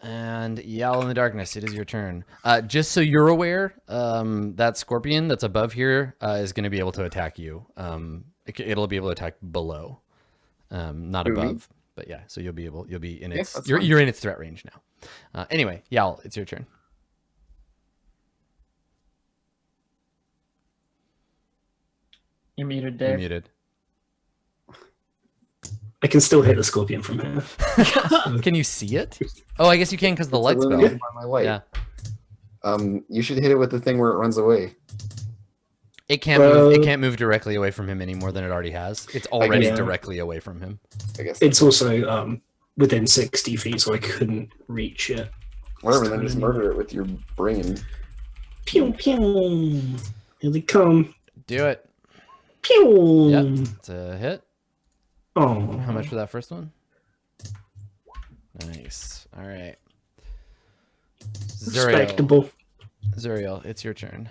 And Yowl in the Darkness, it is your turn. Just so you're aware, that scorpion that's above here is going to be able to attack you. It'll be able to attack below, not Who, me? above. But yeah, so you'll be in Yeah, its that's you're fine. in its threat range now. Anyway, Yowl, it's your turn. You're muted, You're Dave. muted. I can still hit the scorpion from here. Can you see it? Oh, I guess you can because the It's light spell. illuminated by my light. Yeah. You should hit it with the thing where it runs away. It can't move. It can't move directly away from him any more than it already has. It's already Yeah. directly away from him. I guess. It's also within 60 feet, so I couldn't reach it. Whatever, then just murder it with your brain. Pew pew. Here they come. Do it. Pew. Yep. It's a hit. Oh. How much for that first one? Nice. All right. Zuriel. Respectable. Zuriel, it's your turn.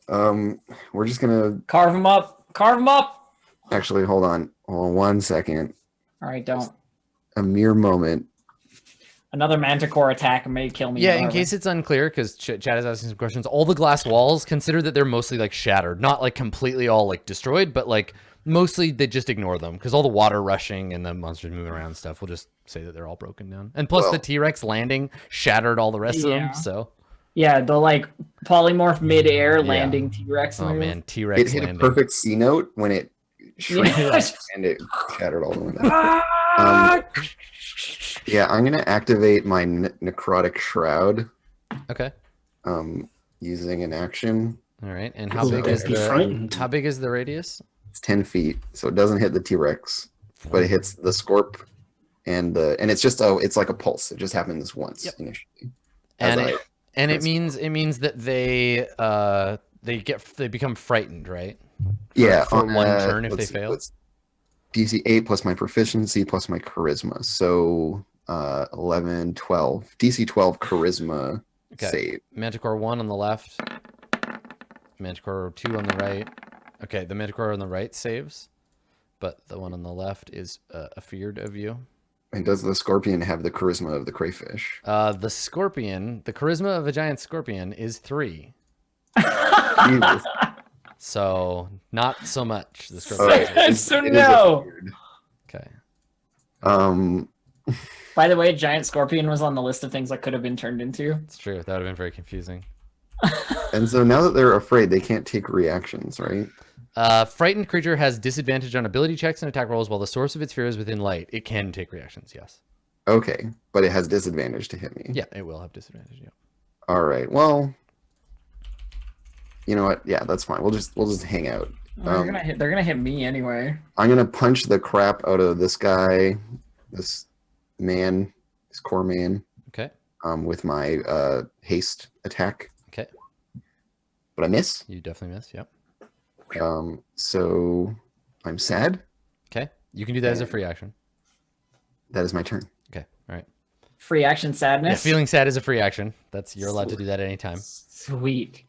We're just gonna Carve him up. Carve him up. actually hold on 1 second. All right, don't. A mere moment. Another manticore attack may kill me. Yeah, in however. case it's unclear, because Chad is asking some questions, all the glass walls, consider that they're mostly like shattered. Not like completely all like destroyed, but like mostly they just ignore them because all the water rushing and the monsters moving around and stuff. We'll just say that they're all broken down. And plus Well- the T-Rex landing shattered all the rest of Yeah. them. So, Yeah, the like polymorph midair landing T-Rex. oh move. man, It T-Rex hit landing. a perfect C note when it shrank Yeah. and it shattered all the way down. Ah! Yeah, I'm gonna activate my necrotic shroud Okay. using an action. All right. And Cool. how big is Be the frightened. how big is the radius? It's 10 feet, so it doesn't hit the T-Rex, but it hits the Scorp and it's just it's like a pulse. It just happens once Yep. initially. And As it means that they become frightened, right? Yeah, for on one turn if let's they see, fail. what's DC 8 plus my proficiency plus my charisma. So 11, 12. DC 12 charisma Okay. save. Manticore 1 on the left. Manticore 2 on the right. Okay, the Manticore on the right saves, but the one on the left is afeared of you. And does the scorpion have the charisma of the crayfish? The scorpion, the charisma of a giant scorpion is 3. Jesus. So not so much. The All scorpion. right. So It is no. afeared. Okay. By the way, giant scorpion was on the list of things I could have been turned into. It's true. That would have been very confusing. And so now that they're afraid, they can't take reactions, right? Frightened creature has disadvantage on ability checks and attack rolls while the source of its fear is within light. It can take reactions, yes. Okay, but it has disadvantage to hit me. Yeah, it will have disadvantage. Yeah. All right. Well, you know what? Yeah, that's fine. We'll just hang out. They're gonna hit me anyway. I'm gonna punch the crap out of this guy, this man, this core man, Okay. with my haste attack. Okay. But I miss. You definitely miss. Yep. So I'm sad. Okay. You can do that as a free action. That is my turn. Okay. All right. Free action Yeah, sadness. feeling sad is a free action. You're allowed to do that anytime. Sweet.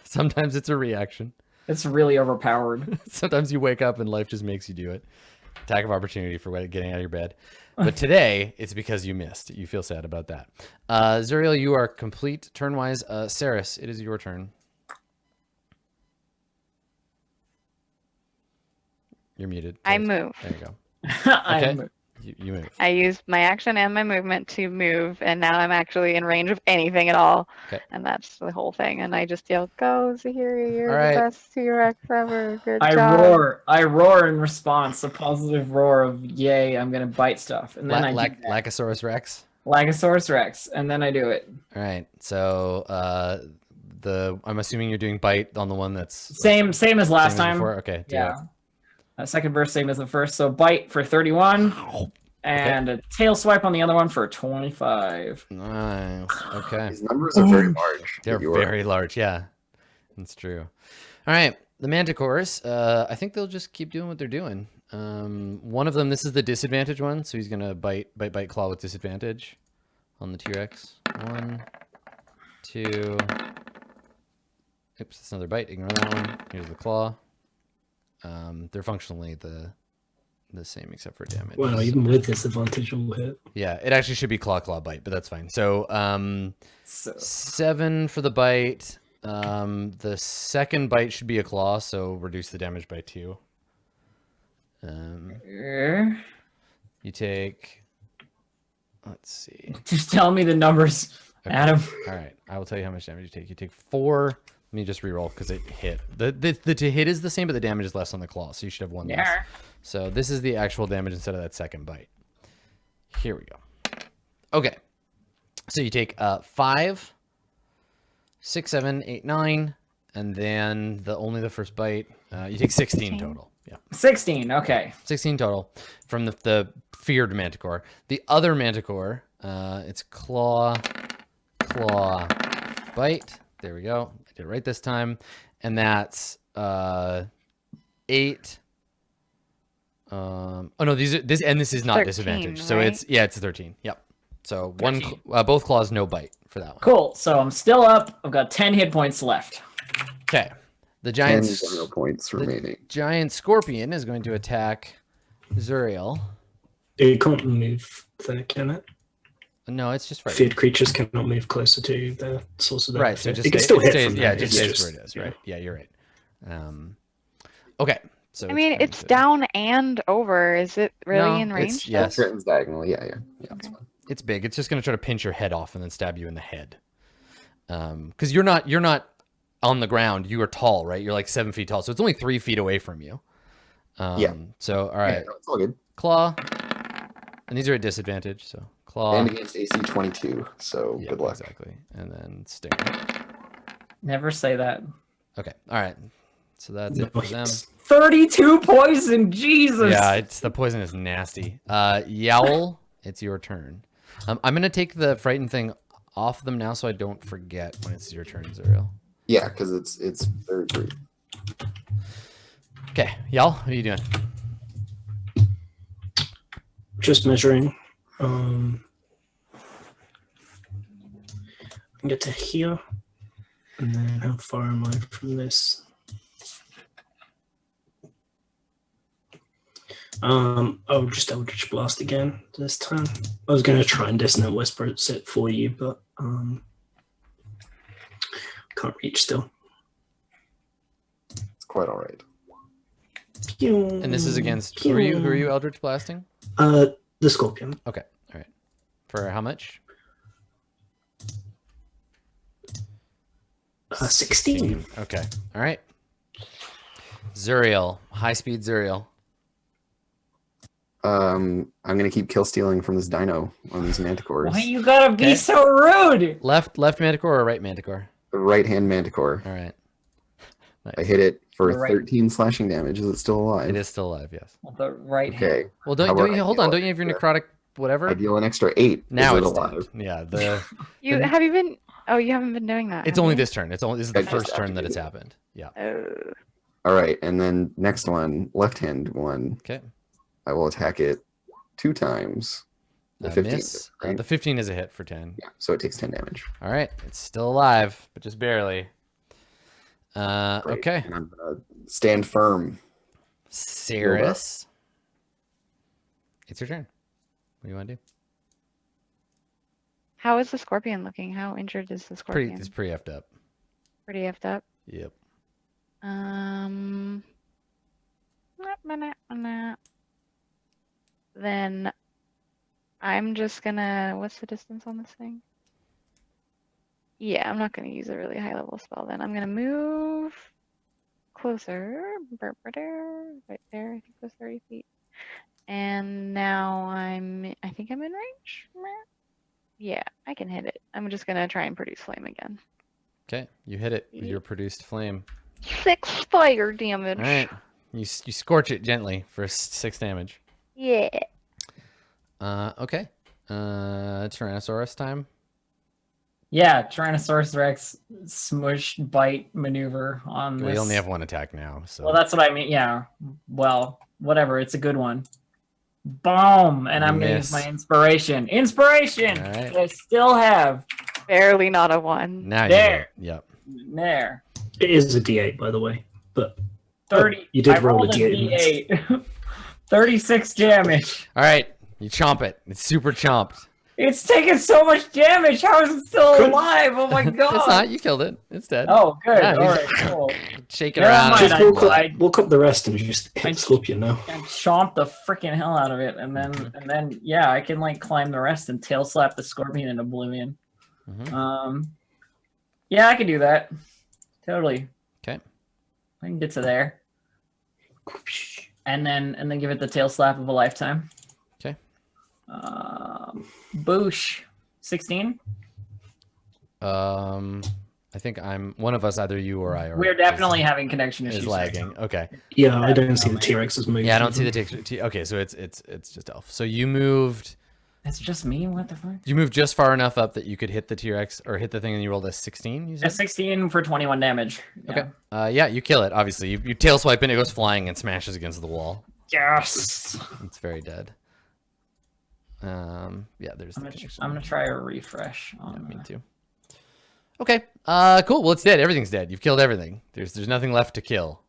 Sometimes it's a reaction. It's really overpowered. Sometimes you wake up and life just makes you do it. Attack of opportunity for getting out of your bed. But today, it's because you missed. You feel sad about that. Zuriel, you are complete turn-wise. Saris, it is your turn. You're muted. I Saris. move. There you go. I'm- You move. I used my action and my movement to move, and now I'm actually in range of anything at all. Okay. And that's the whole thing. And I just yell, "Go, Zahiri! You're All right. the best T-Rex ever! Good I job!" roar. I roar in response. A positive roar of "Yay! I'm gonna bite stuff." And then I do that. Lachosaurus Rex. Lagosaurus Rex, and then I do it. All right. So I'm assuming you're doing bite on the one that's Same as last same as time. before? Okay. Do Yeah. Second burst, same as the first. So bite for 31, and a tail swipe on the other one for 25. it. Nice. Okay. These numbers are very large. They're that you are- very large. Yeah, that's true. All right. The Manticores, I think they'll just keep doing what they're doing. One of them, this is the disadvantage one, so he's gonna bite, claw with disadvantage on the T-Rex. 1, 2. Oops, that's another bite. Ignore that one. Here's the claw. They're functionally the same except for damage. Well, even with disadvantage, will hit. Yeah, it actually should be claw bite, but that's fine. So, 7 for the bite. The second bite should be a claw, so reduce the damage by 2. You take. Let's see. Just tell me the numbers, Okay. Adam. All right, I will tell you how much damage you take. You take 4. Let me just reroll because it hit. The to hit is the same, but the damage is less on the claw, so you should have 1 less. Yeah. So this is the actual damage instead of that second bite. Here we go. Okay, so you take 5, 6, 7, 8, 9, and then only the first bite. You take 16 total. Yeah. 16. Okay. 16 total from the feared manticore. The other manticore, it's claw, bite. There we go. I did it right this time. And that's 8. Oh no, this is not 13, disadvantage. So right? it's 13. Yep. So 13. Both claws, no bite for that one. Cool. So I'm still up. I've got 10 hit points left. Okay. The 10 giant zero points remaining. giant scorpion is going to attack Zuriel. It can't move there, can it? No, it's just right. Feared creatures cannot move closer to the source of their Right, so effect. just it can stay- still it hit stays, from yeah, there, it just it's stays where it is, yeah. right? Yeah, you're right. Okay, so I mean, going it's to- down and over. Is it really No, in it's- range? yeah. though? Yes. Threatens diagonally. Yeah, that's fine. It's big. It's just going to try to pinch your head off and then stab you in the head. Because you're not on the ground. You are tall, right? You're like 7 feet tall, so it's only 3 feet away from you. Yeah. So all Yeah, right, no, it's all good. claw, and these are at disadvantage. So claw. And against AC 22, so Yeah, good luck. exactly. And then sting. Never say that. Okay. All right. So that's it for them. Nice. 32 poison. Jesus. Yeah, the poison is nasty. Yowl, it's your turn. I'm gonna take the frightened thing off them now, so I don't forget when it's your turn, Zuriel. Yeah, because it's very brief. Okay, Yowl, what are you doing? Just measuring. I get to here. And then how far am I from this? Oh, just Eldritch Blast again this time. I was going to try and Dissonant Whisper it for you, but can't reach still. It's quite all right. And this is against who are you Eldritch blasting? The Scorpion. Okay, all right. For how much? 16. Okay, all right. Zuriel, high speed Zuriel. I'm gonna keep kill stealing from this dino on these manticores. Why you gotta be Okay. so rude? Left manticore or right manticore? The right hand manticore. All right. I hit it for The right- 13 slashing damage. Is it still alive? It is still alive, yes. The right hand. Okay. Well, How don't about you I hold deal on? an Don't you have your extra- necrotic whatever? I deal an extra 8. Now Is it it's alive? dead. Yeah, the You Then- have you been? Oh, you haven't been doing that. it's have only you? this turn. This is the I just first turn that it's activated happened. Yeah. Oh. All right, and then next one, left hand one. Okay. I will attack it 2 times. The 15. Miss. Right? The 15 is a hit for 10. Yeah, so it takes 10 damage. All right, it's still alive, but just barely. Great. Okay. And I'm gonna stand firm. Cirrus, it's your turn. What do you want to do? How is the scorpion looking? How injured is the scorpion? It's pretty effed up. Pretty effed up. Yep. Then I'm just gonna. What's the distance on this thing? Yeah, I'm not gonna use a really high level spell. Then I'm gonna move closer. Right there. I think it was 30 feet. And now I think I'm in range. Yeah, I can hit it. I'm just gonna try and produce flame again. Okay, you hit it with your produced flame. 6 fire damage. All right, you scorch it gently for 6 damage. Yeah. Okay. Tyrannosaurus time. Yeah, Tyrannosaurus Rex smush bite maneuver on this. We only have 1 attack now, so Well, that's what I mean. Yeah. Well, whatever. It's a good one. Boom! And I'm gonna use my inspiration. Inspiration. All right. That I still have. Barely not a 1. Now There. you Yep. There. It is a D8, by the way. But 30. you did I roll a rolled D8. D8. 36 damage. All right. You chomp it. It's super chomped. It's taking so much damage. How is it still Good. alive? Oh my god. It's not. You killed it. It's dead. Oh, good. Yeah, All right, cool. Shake it Never around. mind, Just I- walk up the rest and just hit Scorpion now. And chomp the freaking hell out of it, and then yeah, I can like climb the rest and tail slap the scorpion in oblivion. Mhm. Yeah, I can do that. Totally. Okay. I can get to there, and then give it the tail slap of a lifetime. Okay. Boosh. 16. I think I'm one of us, either you or I. We're definitely having connection issues. is lagging. Okay. Yeah, I don't see the T-Rex's moving. Yeah, I don't see the okay, so it's just Elf. So you moved. It's just me. What the fuck? You moved just far enough up that you could hit the T-Rex or hit the thing, and you rolled a 16. You A said? 16 for 21 damage. Yeah. Okay. Yeah, you kill it. Obviously, you tail swipe and it goes flying and smashes against the wall. Yes. It's very dead. Yeah, there's the connection. I'm gonna try a refresh. Yeah, me too. Okay. Cool. Well, it's dead. Everything's dead. You've killed everything. There's nothing left to kill.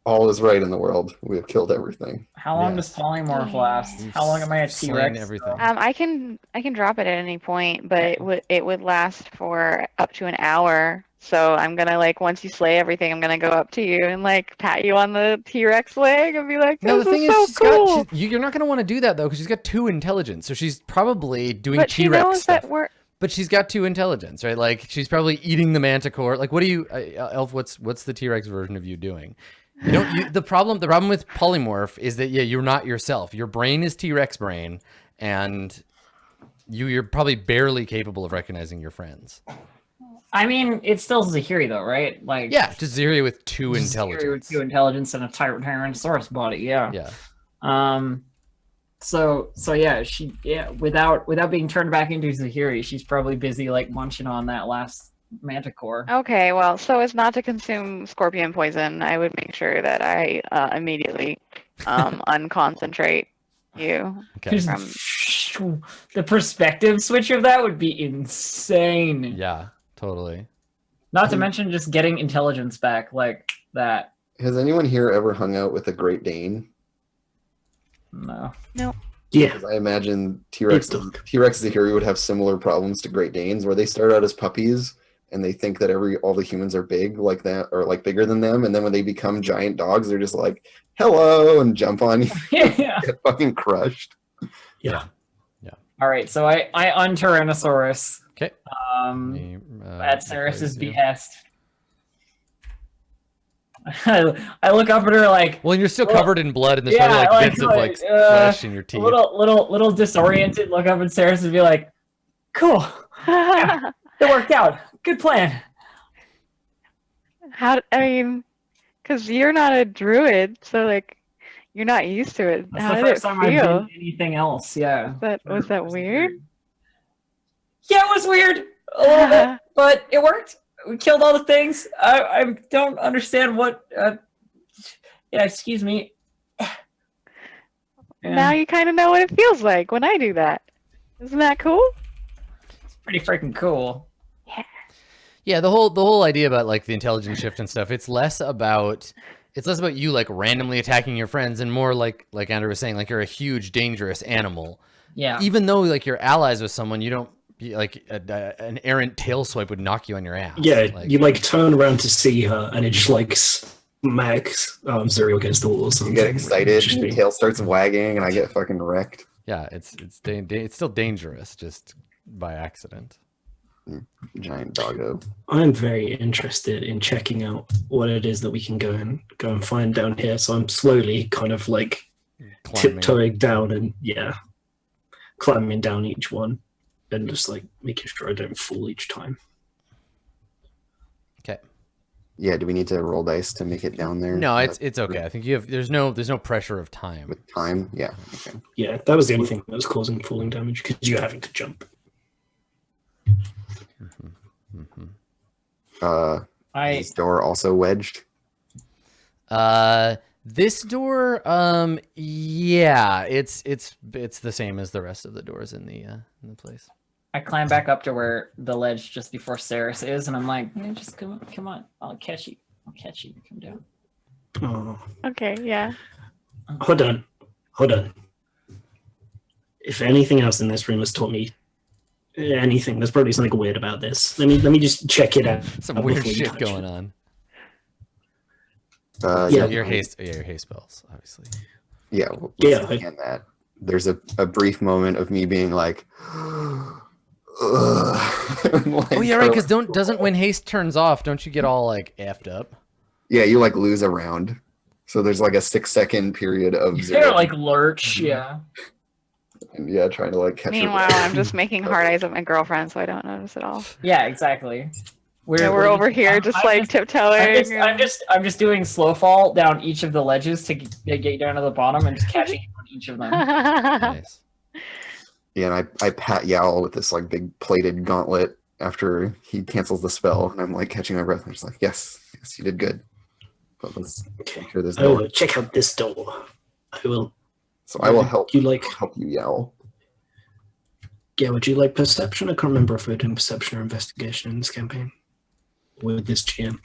All is right in the world. We have killed everything. How long Yes. does polymorph last? You've How long am I a slain T-Rex? everything. I can drop it at any point, but it would last for up to an hour. So I'm gonna like once you slay everything, I'm gonna go up to you and like pat you on the T-Rex leg and be like, No, the "This thing is is, so cool." you're not going to want to do that though, because she's got 2 intelligence. So she's probably doing But she T-Rex knows stuff. that we're But she's got 2 intelligence, right? Like she's probably eating the manticore. Like, what do you, Elf? What's the T-Rex version of you doing? You don't. The problem with polymorph is that you're not yourself. Your brain is T-Rex brain, and you're probably barely capable of recognizing your friends. I mean, it's still Zahiri though, right? Like Yeah, just Ziri with 2 Zahiri intelligence. with 2 intelligence and a Tyrannosaurus body. Yeah. Yeah. So yeah, without being turned back into Zahiri, she's probably busy like munching on that last manticore. okay. Well, so as not to consume scorpion poison, I would make sure that I immediately unconcentrate you. Okay. The perspective switch of that would be insane. Yeah. Totally. Not to mention just getting intelligence back like that. Has anyone here ever hung out with a Great Dane? No. Yeah. Because I imagine T-Rex Zahiri would have similar problems to Great Danes, where they start out as puppies and they think that all the humans are big like that, or like bigger than them, and then when they become giant dogs, they're just like, "Hello," and jump on you, Yeah. get fucking crushed. Yeah. All right, so I un-Tyrannosaurus. Okay. At Ceres's behest. I look up at her like Well, you're still Well, covered in blood, and there's yeah, probably like bits of like flesh in your a teeth. little disoriented. Look up at Ceres and be like, "Cool, it worked out. Good plan." Because you're not a druid, so like you're not used to it. That's How the did it first time I've feel? been anything else. Yeah. Was that weird? Yeah, it was weird a little bit, but it worked. We killed all the things. I don't understand what. Yeah, excuse me. Now you kind of know what it feels like when I do that. Isn't that cool? It's pretty freaking cool. Yeah, the whole idea about like the intelligence shift and stuff, it's less about you like randomly attacking your friends and more like Andrew was saying, like you're a huge dangerous animal. Yeah. Even though like you're allies with someone, you don't like an errant tail swipe would knock you on your ass. Yeah, Like, you like turn around to see her, and it just like smacks Zuriel against the wall or You something. get excited, Just your tail starts wagging, and I get fucking wrecked. yeah, it's still dangerous just by accident. Giant doggo. I'm very interested in checking out what it is that we can go and find down here. So I'm slowly kind of like Climbing. tiptoeing down and climbing down each one and just like making sure I don't fall each time. Okay. Yeah, do we need to roll dice to make it down there? No, it's okay. I think there's no pressure of time. With time? Yeah. Okay. Yeah, that was the only thing that was causing falling damage because you're having to jump. Is this door also wedged? This door, yeah, it's the same as the rest of the doors in the place. I climb back up to where the ledge just before Ceres is, and I'm like, just come on, I'll catch you. Come down. Oh, Okay, yeah. hold on. If anything else in this room has taught me anything, there's probably something weird about this. Let me just check it out. Some weird before you shit touch going it. on. Yeah, Your haste spells, obviously. yeah, Yeah, and that there's a brief moment of me being like, ugh, and, like, Oh yeah, right. Because doesn't when haste turns off, don't you get all like effed up? yeah, you like lose a round. So there's like a 6-second period of You're zero. like lurch, yeah. And yeah, trying to like catch your Meanwhile, breath. I'm just making hard eyes at my girlfriend, so I don't notice at all. Yeah, exactly. We're over here just I'm like tiptoeing. I'm just doing slow fall down each of the ledges to get down to the bottom and just catching on each of them. Nice. Yeah, and I pat Yowl with this like big plated gauntlet after he cancels the spell, and I'm like catching my breath. I'm just like, yes, you did good. But let's make sure there's I no. will check out this door. I will. So I will help you. Like, help you, Yowl. yeah, would you like perception? I can't remember if we're doing perception or investigation in this campaign with this GM.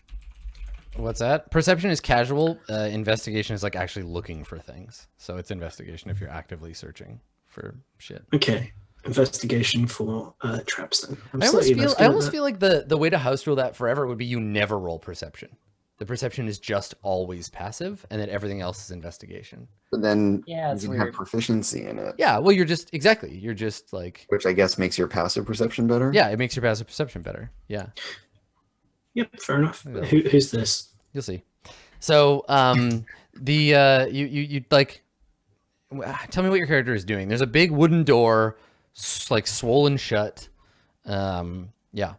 What's that? Perception is casual. Investigation is like actually looking for things. So it's investigation if you're actively searching for shit. Okay, investigation for traps then. I almost feel like the way to house rule that forever would be you never roll perception. The perception is just always passive, and then everything else is investigation. But then Yeah, you it's can weird. have proficiency in it, Yeah, well, you're just like, which I guess makes your passive perception better. yeah, it makes your passive perception better. Yeah, Yep, fair enough. Yeah. Who's this? you'll see. So, you like, tell me what your character is doing. There's a big wooden door, like swollen shut. Yeah.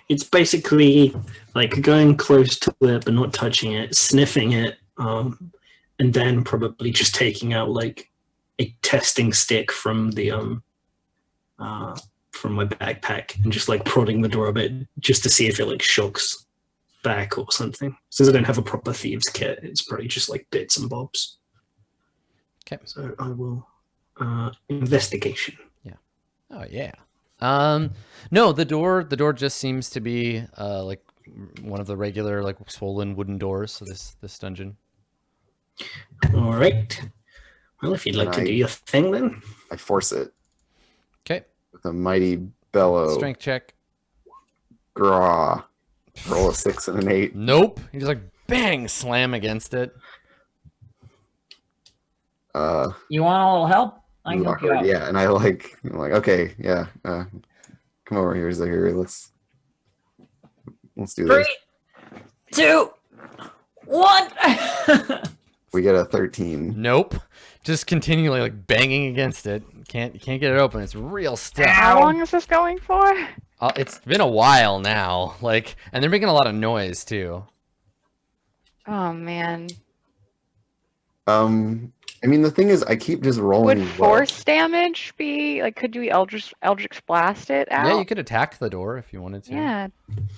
It's basically like going close to it but not touching it, sniffing it, and then probably just taking out like a testing stick from the from my backpack and just like prodding the door a bit just to see if it like shocks back or something. Since I don't have a proper thieves kit, it's probably just like bits and bobs. Okay. So I will investigation. Oh yeah. No, the door just seems to be like one of the regular like swollen wooden doors of this dungeon. All right. Well, if you'd like to do your thing, then I force it Okay. with a mighty bellow. Strength check. Graw. Roll a 6 and an 8. Nope. You just like bang slam against it. You want a little help? I can help you out. Yeah, and I'm like, okay, yeah. Come over here, Zahir. Let's do this. 3, 2, 1. We get a 13. Nope. Just continually like banging against it. Can't get it open. It's real stiff. How long is this going for? It's been a while now. Like, and they're making a lot of noise too. Oh man. I mean, the thing is, I keep just rolling. Would force damage be like? Could you Eldritch Blast it out? Yeah, you could attack the door if you wanted to. Yeah.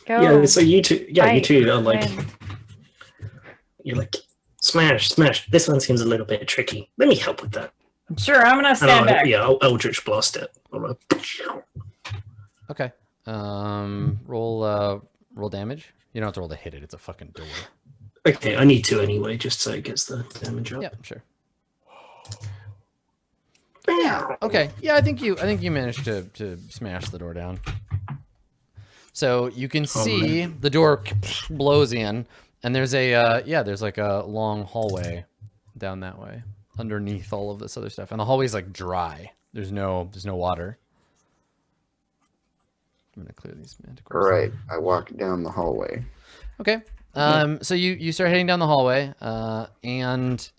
Go. yeah. So you two, you two are like, win. you're like, smash. This one seems a little bit tricky. Let me help with that. Sure, I'm gonna stand back. Yeah, I'll Eldritch Blast it. All right. Okay. Roll damage. You don't have to roll to hit it. It's a fucking door. Okay, I need to anyway, just so it gets the damage up. Yeah, sure. Yeah. Okay. Yeah, I think you managed to smash the door down. So you can see the door blows in, and there's there's like a long hallway down that way underneath all of this other stuff, and the hallway's like dry. There's no water. I'm gonna clear these manticores. All right, I walk down the hallway. Okay. So you start heading down the hallway, and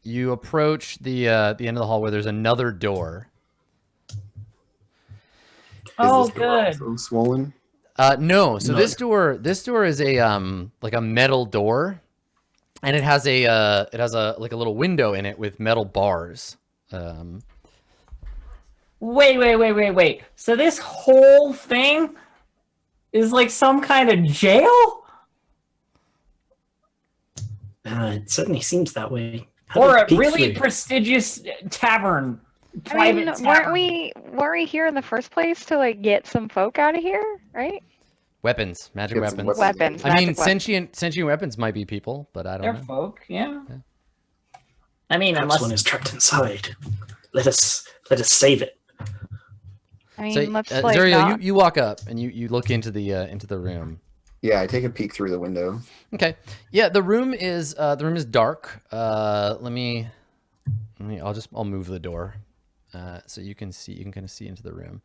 you approach the end of the hallway. There's another door. Oh, Is this door good. also swollen? No. So No. this door is a like a metal door, and it has a like a little window in it with metal bars. Wait. So this whole thing is like some kind of jail? It certainly seems that way. Have Or a peek really through. prestigious tavern. I Private mean, tavern. weren't we here in the first place to like get some folk out of here, right? Weapons, magic Get some weapons. Weapons. I mean, magic weapons. sentient weapons might be people, but I They're don't know. folk, yeah. I mean, Perhaps one unless is trapped inside. Let us save it. I mean, So, let's like Zuriel, not... you walk up and you look into the room. Yeah, I take a peek through the window. Okay. Yeah, the room is dark. I'll move the door, so you can kind of see into the room.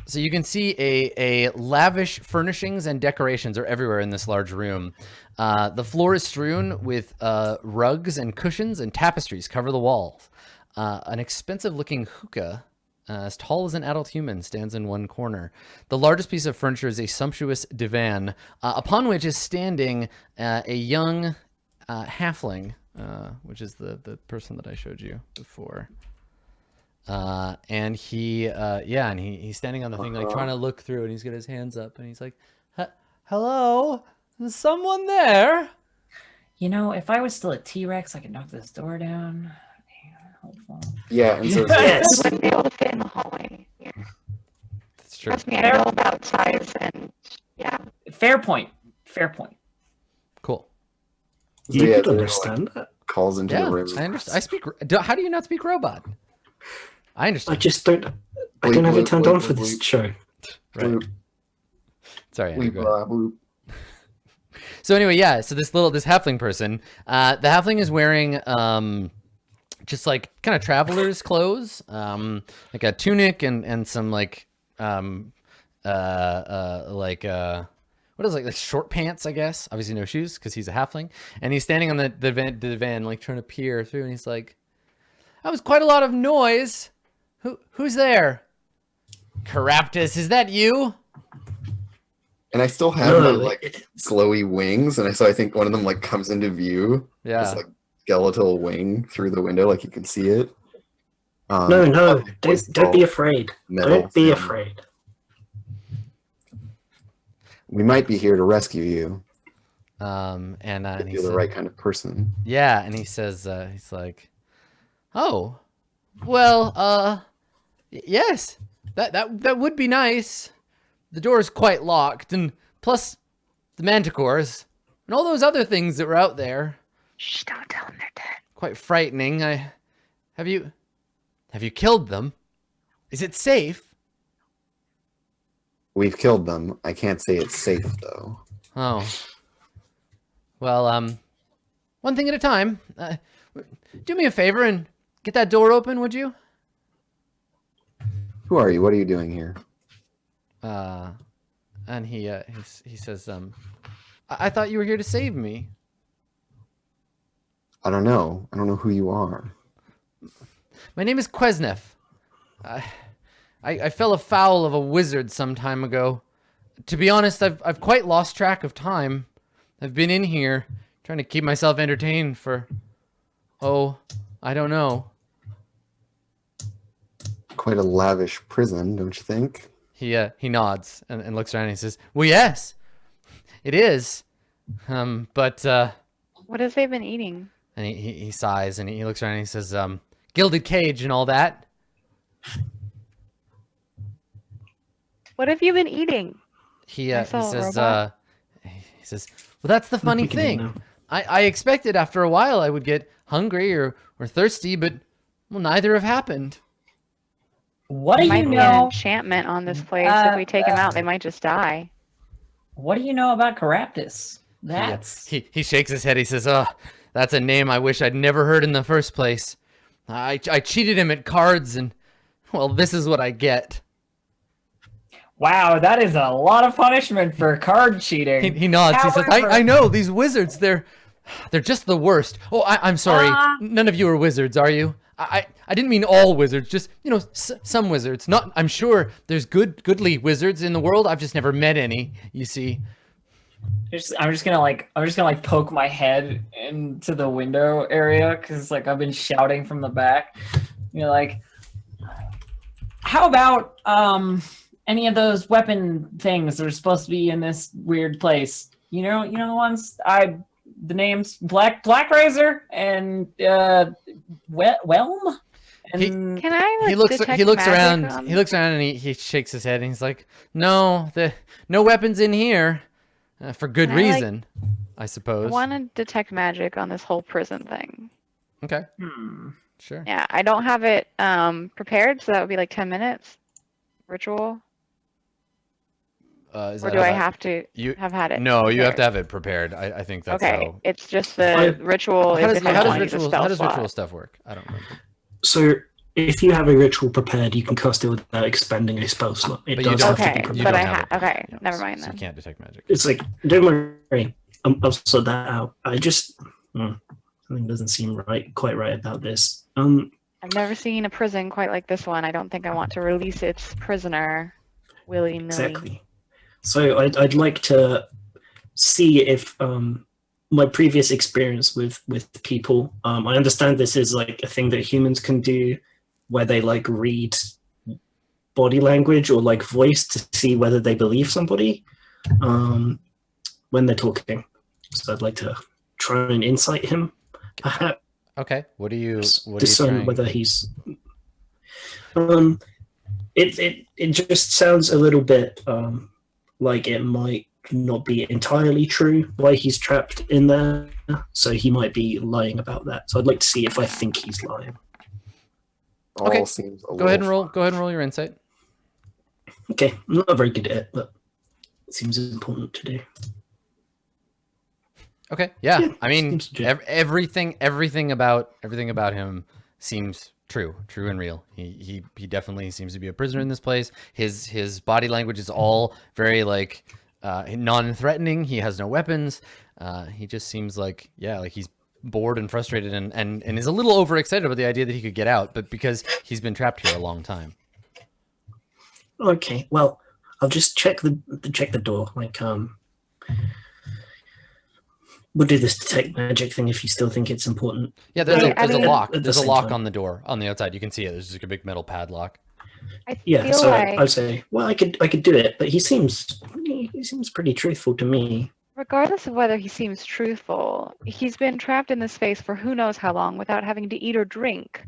So you can see a lavish furnishings and decorations are everywhere in this large room. The floor is strewn with rugs and cushions and tapestries cover the walls. An expensive looking hookah, as tall as an adult human, stands in one corner. The largest piece of furniture is a sumptuous divan, upon which is standing a young halfling, which is the person that I showed you before. And he's standing on the thing, like trying to look through, and he's got his hands up, and he's like, "Hello, is someone there?" you know, if I was still a T-Rex, I could knock this door down. Hopeful. Yeah, and so Yes. You wouldn't be able to fit in the hallway here. That's true. Trust me, I know about size and yeah. Fair point. Fair point. Cool. You yeah, could Zuriel, understand that. calls into Yeah, the room. I understand. I speak. How do you not speak robot? I I understand. just don't. I don't have it turned on for this show. Right. Bloop, Sorry, Andrew, bloop, go ahead. bloop. So anyway, yeah. So this halfling person, the halfling is wearing just like kind of traveler's clothes, like a tunic and some like what is it, like short pants, I guess. Obviously no shoes because he's a halfling, and he's standing on the van like trying to peer through, and he's like, "That was quite a lot of noise. Who's there? Caraptus, is that you?" And I still have my No, like glowy wings, and so I think one of them like comes into view. Yeah. It's like skeletal wing through the window, like you can see it. No, voice is don't all be afraid. metal Don't be sound. afraid. We might be here to rescue you And if he you're the said, right kind of person. yeah, and he says, he's like, "Oh, well, yes, that would be nice. The door is quite locked, and plus the manticores and all those other things that were out there, Shh! Don't tell them they're dead. quite frightening. Have you killed them? Is it safe?" We've killed them. I can't say it's safe though. Oh, well, one thing at a time. Do me a favor and get that door open, would you? Who are you? What are you doing here? And he says, I thought you were here to save me." I don't know. I don't know who you are. "My name is Quesnef. I fell afoul of a wizard some time ago. To be honest, I've quite lost track of time. I've been in here trying to keep myself entertained for, I don't know." Quite a lavish prison, don't you think? He nods and looks around and he says, "Well, yes, it is. But What has they been eating? and he sighs and he looks around and he says, gilded cage and all that." What have you been eating? He I saw a says, robot. "Well, that's the funny We can eat thing. now. I expected after a while I would get hungry or thirsty, but well, neither have happened." What There do might you be an know? enchantment on this place. If we take them out, they might just die. What do you know about Caraptus? That's He shakes his head. He says, "Oh, that's a name I wish I'd never heard in the first place. I cheated him at cards, and well, this is what I get." wow. That is a lot of punishment for card cheating. He nods. He says, However- I know these wizards. They're just the worst. Oh, I'm sorry. None of you are wizards, are you? I didn't mean all wizards. Just some wizards. Not. I'm sure there's goodly wizards in the world. I've just never met any. You see. I'm just gonna poke my head into the window area because like I've been shouting from the back. Like, how about any of those weapon things that are supposed to be in this weird place? You know the ones I the names Black Razor and Whelm. And Can I like He looks detect magic around. on- He looks around and he shakes his head and he's like, "No, no weapons in here, for good Can I, like- reason, I I suppose." want to detect magic on this whole prison thing. Okay, hmm. sure. Yeah, I don't have it prepared, so that would be like 10 minutes. Ritual. Is Or that do how I that- have to you? have had it? No, you have prepared? to have it prepared. I think that's Okay, how. it's just the ritual How is does, if I how don't does want to use a ritual spell how does slot. ritual stuff work? I don't remember. So if you have a ritual prepared, you can cast it without expending a spell slot. It But you does don't- have to Okay, be You but prepared. don't I have it okay, prepared, yeah, never mind so then. you can't detect magic. It's like, don't worry, I'll sort that out. I just something doesn't seem quite right about this. I've never seen a prison quite like this one. I don't think I want to release its prisoner willy-nilly. Exactly. So I'd like to see if my previous experience with people. I understand this is like a thing that humans can do, where they like read body language or like voice to see whether they believe somebody when they're talking. So I'd like to try and insight him, perhaps Okay, what are you discern trying? whether he's. It just sounds a little bit like it might not be entirely true why he's trapped in there, so he might be lying about that. So I'd like to see if I think he's lying. All Okay, seems a Go ahead and little roll. Go ahead and roll your insight. Okay, I'm not very good at it, but it seems important to do. Okay, yeah. Yeah, I mean, seems legit. everything about him seems true and real. He definitely seems to be a prisoner in this place. His body language is all very like non-threatening. He has no weapons. He just seems like he's bored and frustrated and is a little overexcited about the idea that he could get out, but because he's been trapped here a long time. Okay, well, I'll just check the door. Like, we'll do this detect magic thing if you still think it's important. Yeah, there's Wait, a I mean- lock. At the There's a same lock time. on the door on the outside. You can see it. There's just like a big metal padlock. I Yeah, feel so like, I'd say, well, I could do it, but he seems pretty truthful to me. regardless of whether he seems truthful, he's been trapped in this space for who knows how long without having to eat or drink.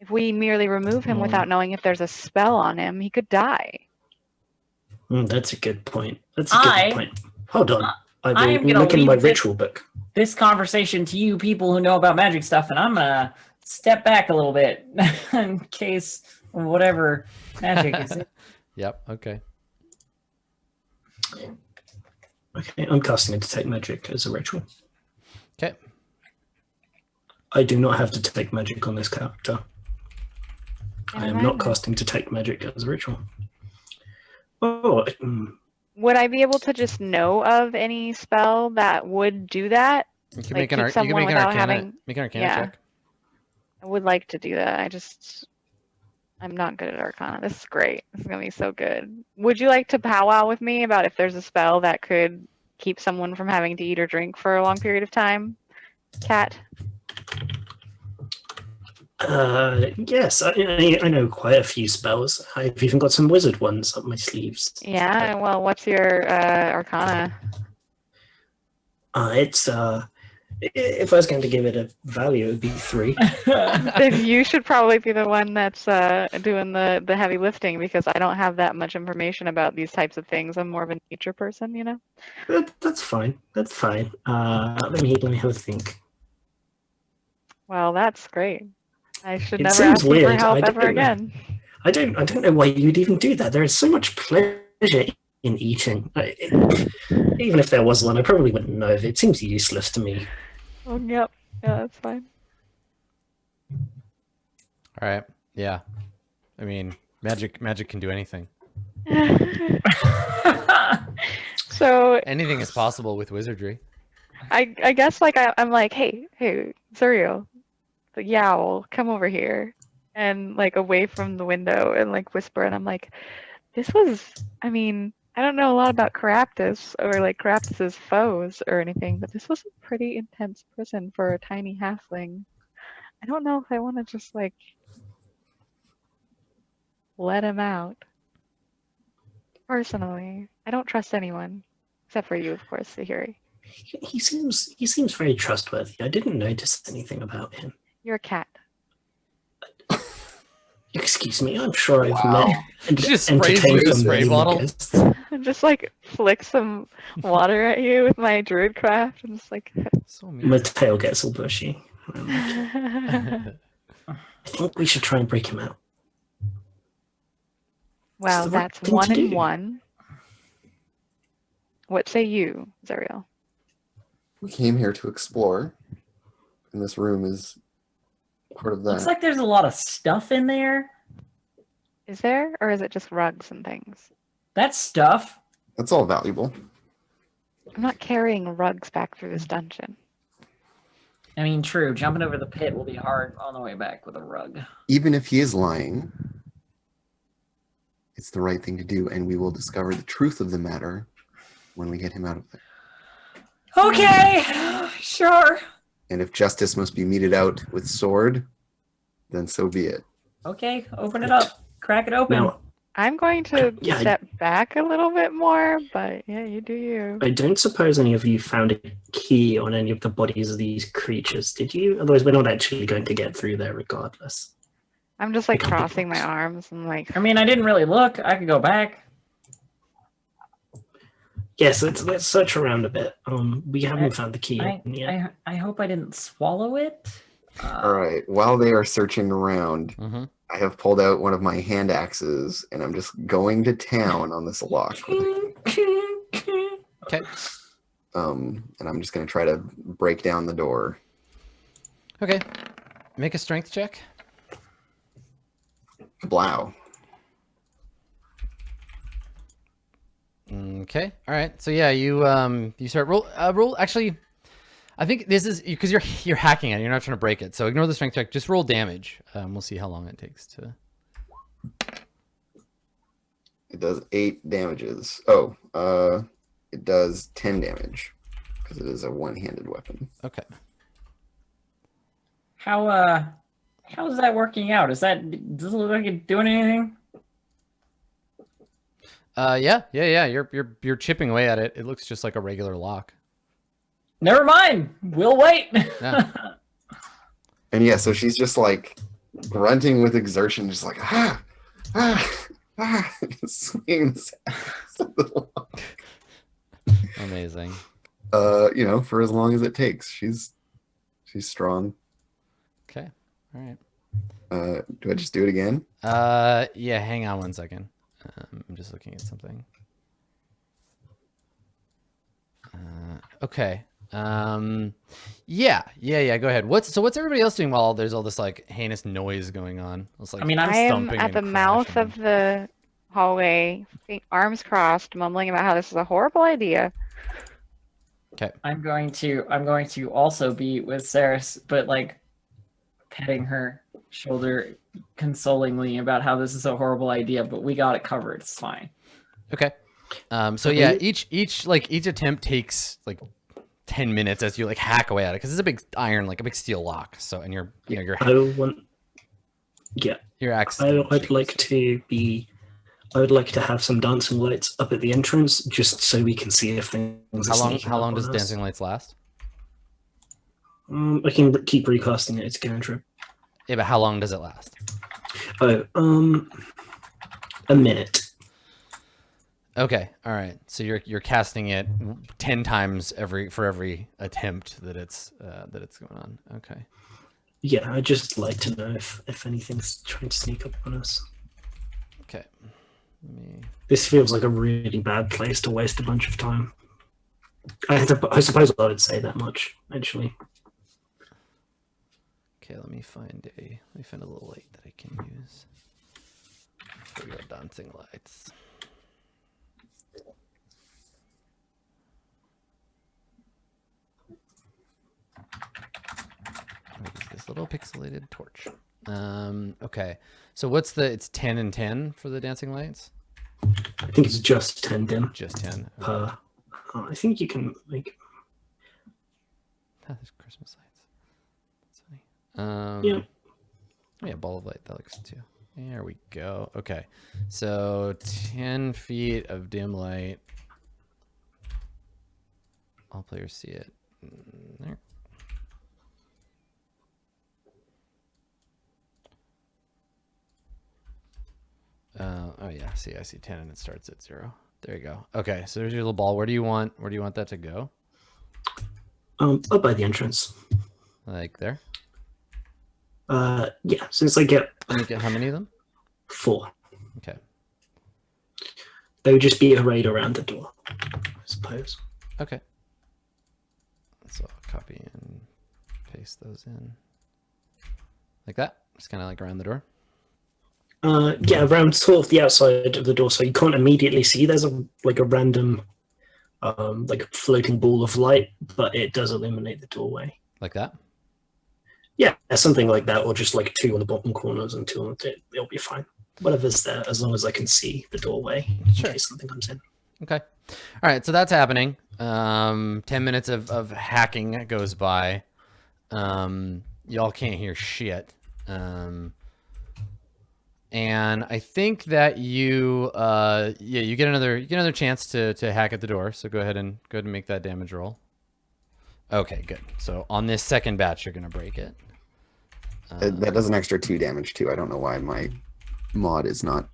If we merely remove him without knowing if there's a spell on him, he could die. That's a good point. That's a good point. Hold on. I I am will gonna look in my leave this- ritual book. This conversation to you people who know about magic stuff, and I'm gonna step back a little bit in case whatever magic is. Yep. Okay. Okay, I'm casting a detect magic as a ritual. Okay. I do not have detect magic on this character. I am not casting detect magic as a ritual. Oh, Would I be able to just know of any spell that would do that? You can Like, make an keep you can someone make an without arcana. having- Make an arcana Yeah. check. I would like to do that. I'm not good at Arcana. This is great. This is gonna be so good. Would you like to powwow with me about if there's a spell that could keep someone from having to eat or drink for a long period of time? Cat? yes, I know quite a few spells. I've even got some wizard ones up my sleeves. Yeah, well, what's your Arcana? It's if I was going to give it a value, it would be 3. Then you should probably be the one that's doing the heavy lifting because I don't have that much information about these types of things. I'm more of a nature person, you know? That's fine. That's fine. Let me have a think. Well, that's great. I should It never seems ask you for weird. help I ever don't- again. I don't know why you'd even do that. There is so much pleasure in eating. Even if there was one, I probably wouldn't know. It seems useless to me. Oh, yep. Yeah, that's fine. All right. Yeah. I mean, magic can do anything. So Anything is possible with wizardry. I guess like I'm like, hey, Zuriel, the yowl, come over here, and like away from the window and like whisper, and I'm like, I mean, I don't know a lot about Caraptus or like Caraptus's foes or anything, but this was a pretty intense prison for a tiny halfling. I don't know if I want to just like let him out. Personally, I don't trust anyone except for you, of course, Sahiri. He seems very trustworthy. I didn't notice anything about him. You're a cat. Excuse me, I'm sure I've Wow. met and She just sprays you entertained with a some spray many bottle? guests. Just like flick some water at you with my druid craft and just like So mean. My tail gets all bushy. I think we should try and break him out. wow, the right that's thing to 1 and do. 1. What say you, Zariel? We came here to explore, and this room is part of that. Looks like there's a lot of stuff in there. Is there, or is it just rugs and things? That's stuff. That's all valuable. I'm not carrying rugs back through this dungeon. I mean, true. Jumping over the pit will be hard on the way back with a rug. Even if he is lying, it's the right thing to do, and we will discover the truth of the matter when we get him out of there. Okay, sure. And if justice must be meted out with sword, then so be it. Okay, open it up. Crack it open. Now, I'm going to Yeah, I- step back a little bit more, but yeah, you do you. I don't suppose any of you found a key on any of the bodies of these creatures, did you? Otherwise, we're not actually going to get through there regardless. I'm just like I can't think crossing of my this. arms and like, I mean, I didn't really look. I could go back. Yes, let's search around a bit. We haven't found the key yet. I hope I didn't swallow it. All right. While they are searching around, Mm-hmm. I have pulled out one of my hand axes, and I'm just going to town on this lock. Okay. And I'm just going to try to break down the door. Okay. Make a strength check. Blow. Okay. All right. So yeah, you start roll. Actually, I think this is because you're hacking it. You're not trying to break it. So ignore the strength check. Just roll damage. We'll see how long it takes to. It does 8 damages. Oh, it does 10 damage because it is a one-handed weapon. Okay. How's that working out? Does it look like it's doing anything? Yeah. You're chipping away at it. It looks just like a regular lock. Never mind. We'll wait. Yeah. And yeah, so she's just like grunting with exertion, just like swinging this axe at the lock. Amazing. For as long as it takes. She's strong. Okay. All right. Do I just do it again? Yeah. Hang on 1 second. I'm just looking at something. Okay. Yeah. Go ahead. What's everybody else doing while there's all this like heinous noise going on? It's like I mean, I am thumping at and the mouth crashing. of the hallway, arms crossed, mumbling about how this is a horrible idea. Okay. I'm going to also be with Saris, but like petting her shoulder consolingly about how this is a horrible idea, but we got it covered. It's fine. Okay. So yeah, each attempt takes like 10 minutes as you like hack away at it because it's a big iron, like a big steel lock. So and your axe. I would like to have some dancing lights up at the entrance just so we can see if things are sneaking How up long on does us. dancing lights last? I can keep recasting it. It's a cantrip. Yeah, but how long does it last? A minute. Okay, all right. So you're casting it 10 times for every attempt that it's going on. Okay. Yeah, I'd just like to know if anything's trying to sneak up on us. Okay. This feels like a really bad place to waste a bunch of time. I suppose I would say that much, actually. Okay, let me find a little light that I can use for your dancing lights. I'll use this little pixelated torch. Okay. So it's 10 and 10 for the dancing lights? I think it's just 10 dim Just 10. Okay. per. I think you can make. Oh, there's Christmas lights. That's funny. Yeah, ball of light. That looks too. There we go. Okay. So 10 feet of dim light. all players see it. There. Oh yeah, see, I see 10 and it starts at 0. There you go. Okay, so there's your little ball. Where do you want that to go? Up by the entrance. Like there? Yeah, since I get And you get how many of them? 4. Okay. They would just be arrayed around the door, I suppose. Okay. So I'll copy and paste those in. Like that? Just kind of like around the door? Yeah, around sort of the outside of the door, so you can't immediately see. There's a random, like a floating ball of light, but it does illuminate the doorway. Like that? Yeah, something like that, or just like 2 on the bottom corners and 2 on the tip. It'll be fine. Whatever's there, as long as I can see the doorway Sure. in case something comes in. Okay. All right, so that's happening. 10 minutes of hacking goes by. Y'all can't hear shit. And I think that you you get another chance to hack at the door. So go ahead and make that damage roll. Okay, good. So on this second batch, you're gonna break it. That does an extra 2 damage too. I don't know why my mod is not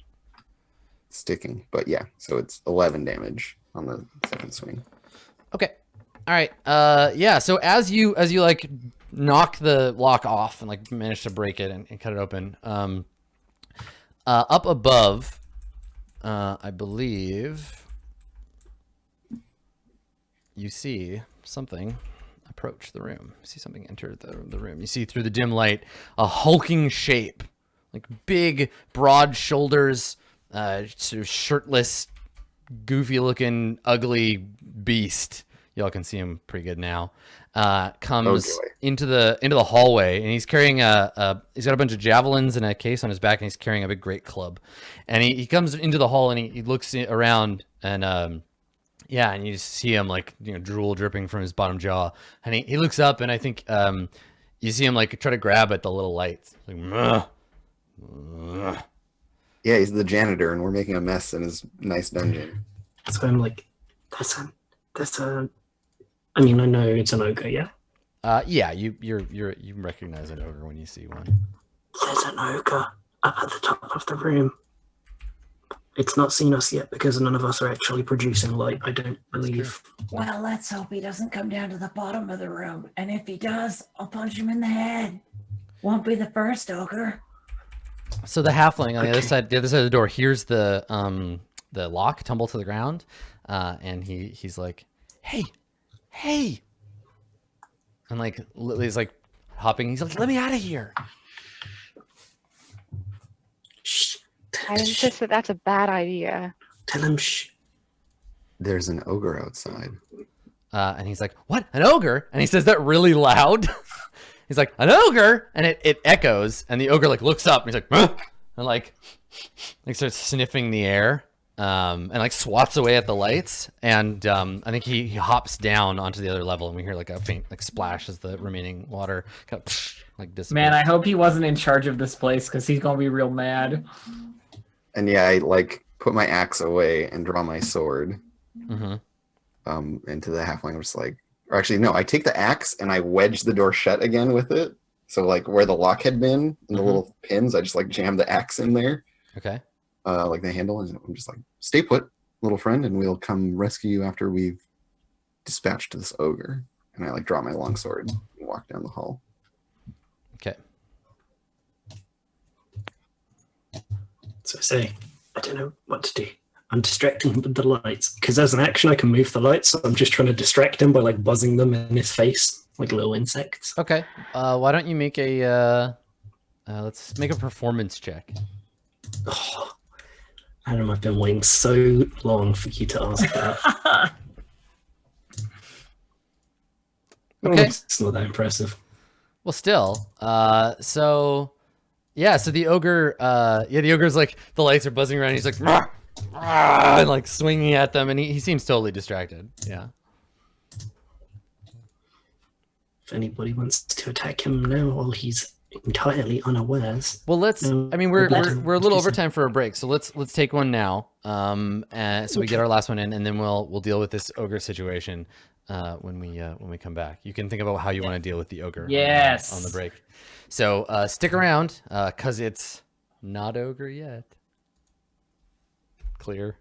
sticking, but yeah. So it's 11 damage on the second swing. Okay. All right. Yeah. So as you like knock the lock off and like manage to break it and cut it open, up above, I believe you see something approach the room. You see something enter the room. You see through the dim light a hulking shape, like big, broad shoulders, sort of shirtless, goofy-looking, ugly beast. Y'all can see him pretty good now. Comes into the hallway, and he's carrying he's got a bunch of javelins and a case on his back, and he's carrying a big great club. And he comes into the hall, and he looks around, and yeah, and you just see him like drool dripping from his bottom jaw, and he looks up, and I think you see him like try to grab at the little lights. Like, Yeah, he's the janitor, and we're making a mess in his nice dungeon. So I'm like, that's a. I mean, I know it's an ogre, yeah. Yeah, you recognize an ogre when you see one. There's an ogre up at the top of the room. It's not seen us yet because none of us are actually producing light, I don't believe. Well, let's hope he doesn't come down to the bottom of the room. And if he does, I'll punch him in the head. Won't be the first ogre. So the halfling on the other side of the door hears the lock tumble to the ground, and he's like, hey, and like he's like hopping. He's like, let me out of here. Shh. I insist that that's a bad idea. Tell him shh. There's an ogre outside. And he's like, what? An ogre? And he says that really loud. He's like, an ogre? And it echoes, and the ogre like looks up, and he's like, huh? And like starts sniffing the air, and like swats away at the lights. And I think he hops down onto the other level, and we hear like a faint like splash as the remaining water kind of like disappears. Man, I hope he wasn't in charge of this place because he's gonna be real mad. And yeah, I like put my axe away and draw my sword Mm-hmm. into the halfling. I'm just like, or actually, no, I take the axe and I wedge the door shut again with it. So like where the lock had been and the little pins, I just like jam the axe in there. Okay. Like the handle, and I'm just like, stay put, little friend, and we'll come rescue you after we've dispatched this ogre. And I like draw my long sword and walk down the hall. Okay. So I say, I don't know what to do. I'm distracting him with the lights because as an action I can move the lights. So I'm just trying to distract him by like buzzing them in his face like little insects. Okay. Why don't you make a let's make a performance check. Oh, Adam, I've been waiting so long for you to ask that. Okay. It's not that impressive. Well, still, so the ogre, the ogre's like, the lights are buzzing around, and he's like, "Rah, rah," and like swinging at them, and he seems totally distracted. Yeah. If anybody wants to attack him now while he's entirely unawares. Well, let's, Um, I mean, we're let a him little do overtime for a break, so let's take one now, so we get our last one in, and then we'll deal with this ogre situation. when we come back. You can think about how you want to deal with the ogre Yes. on the break. So stick around because it's not ogre yet. Clear.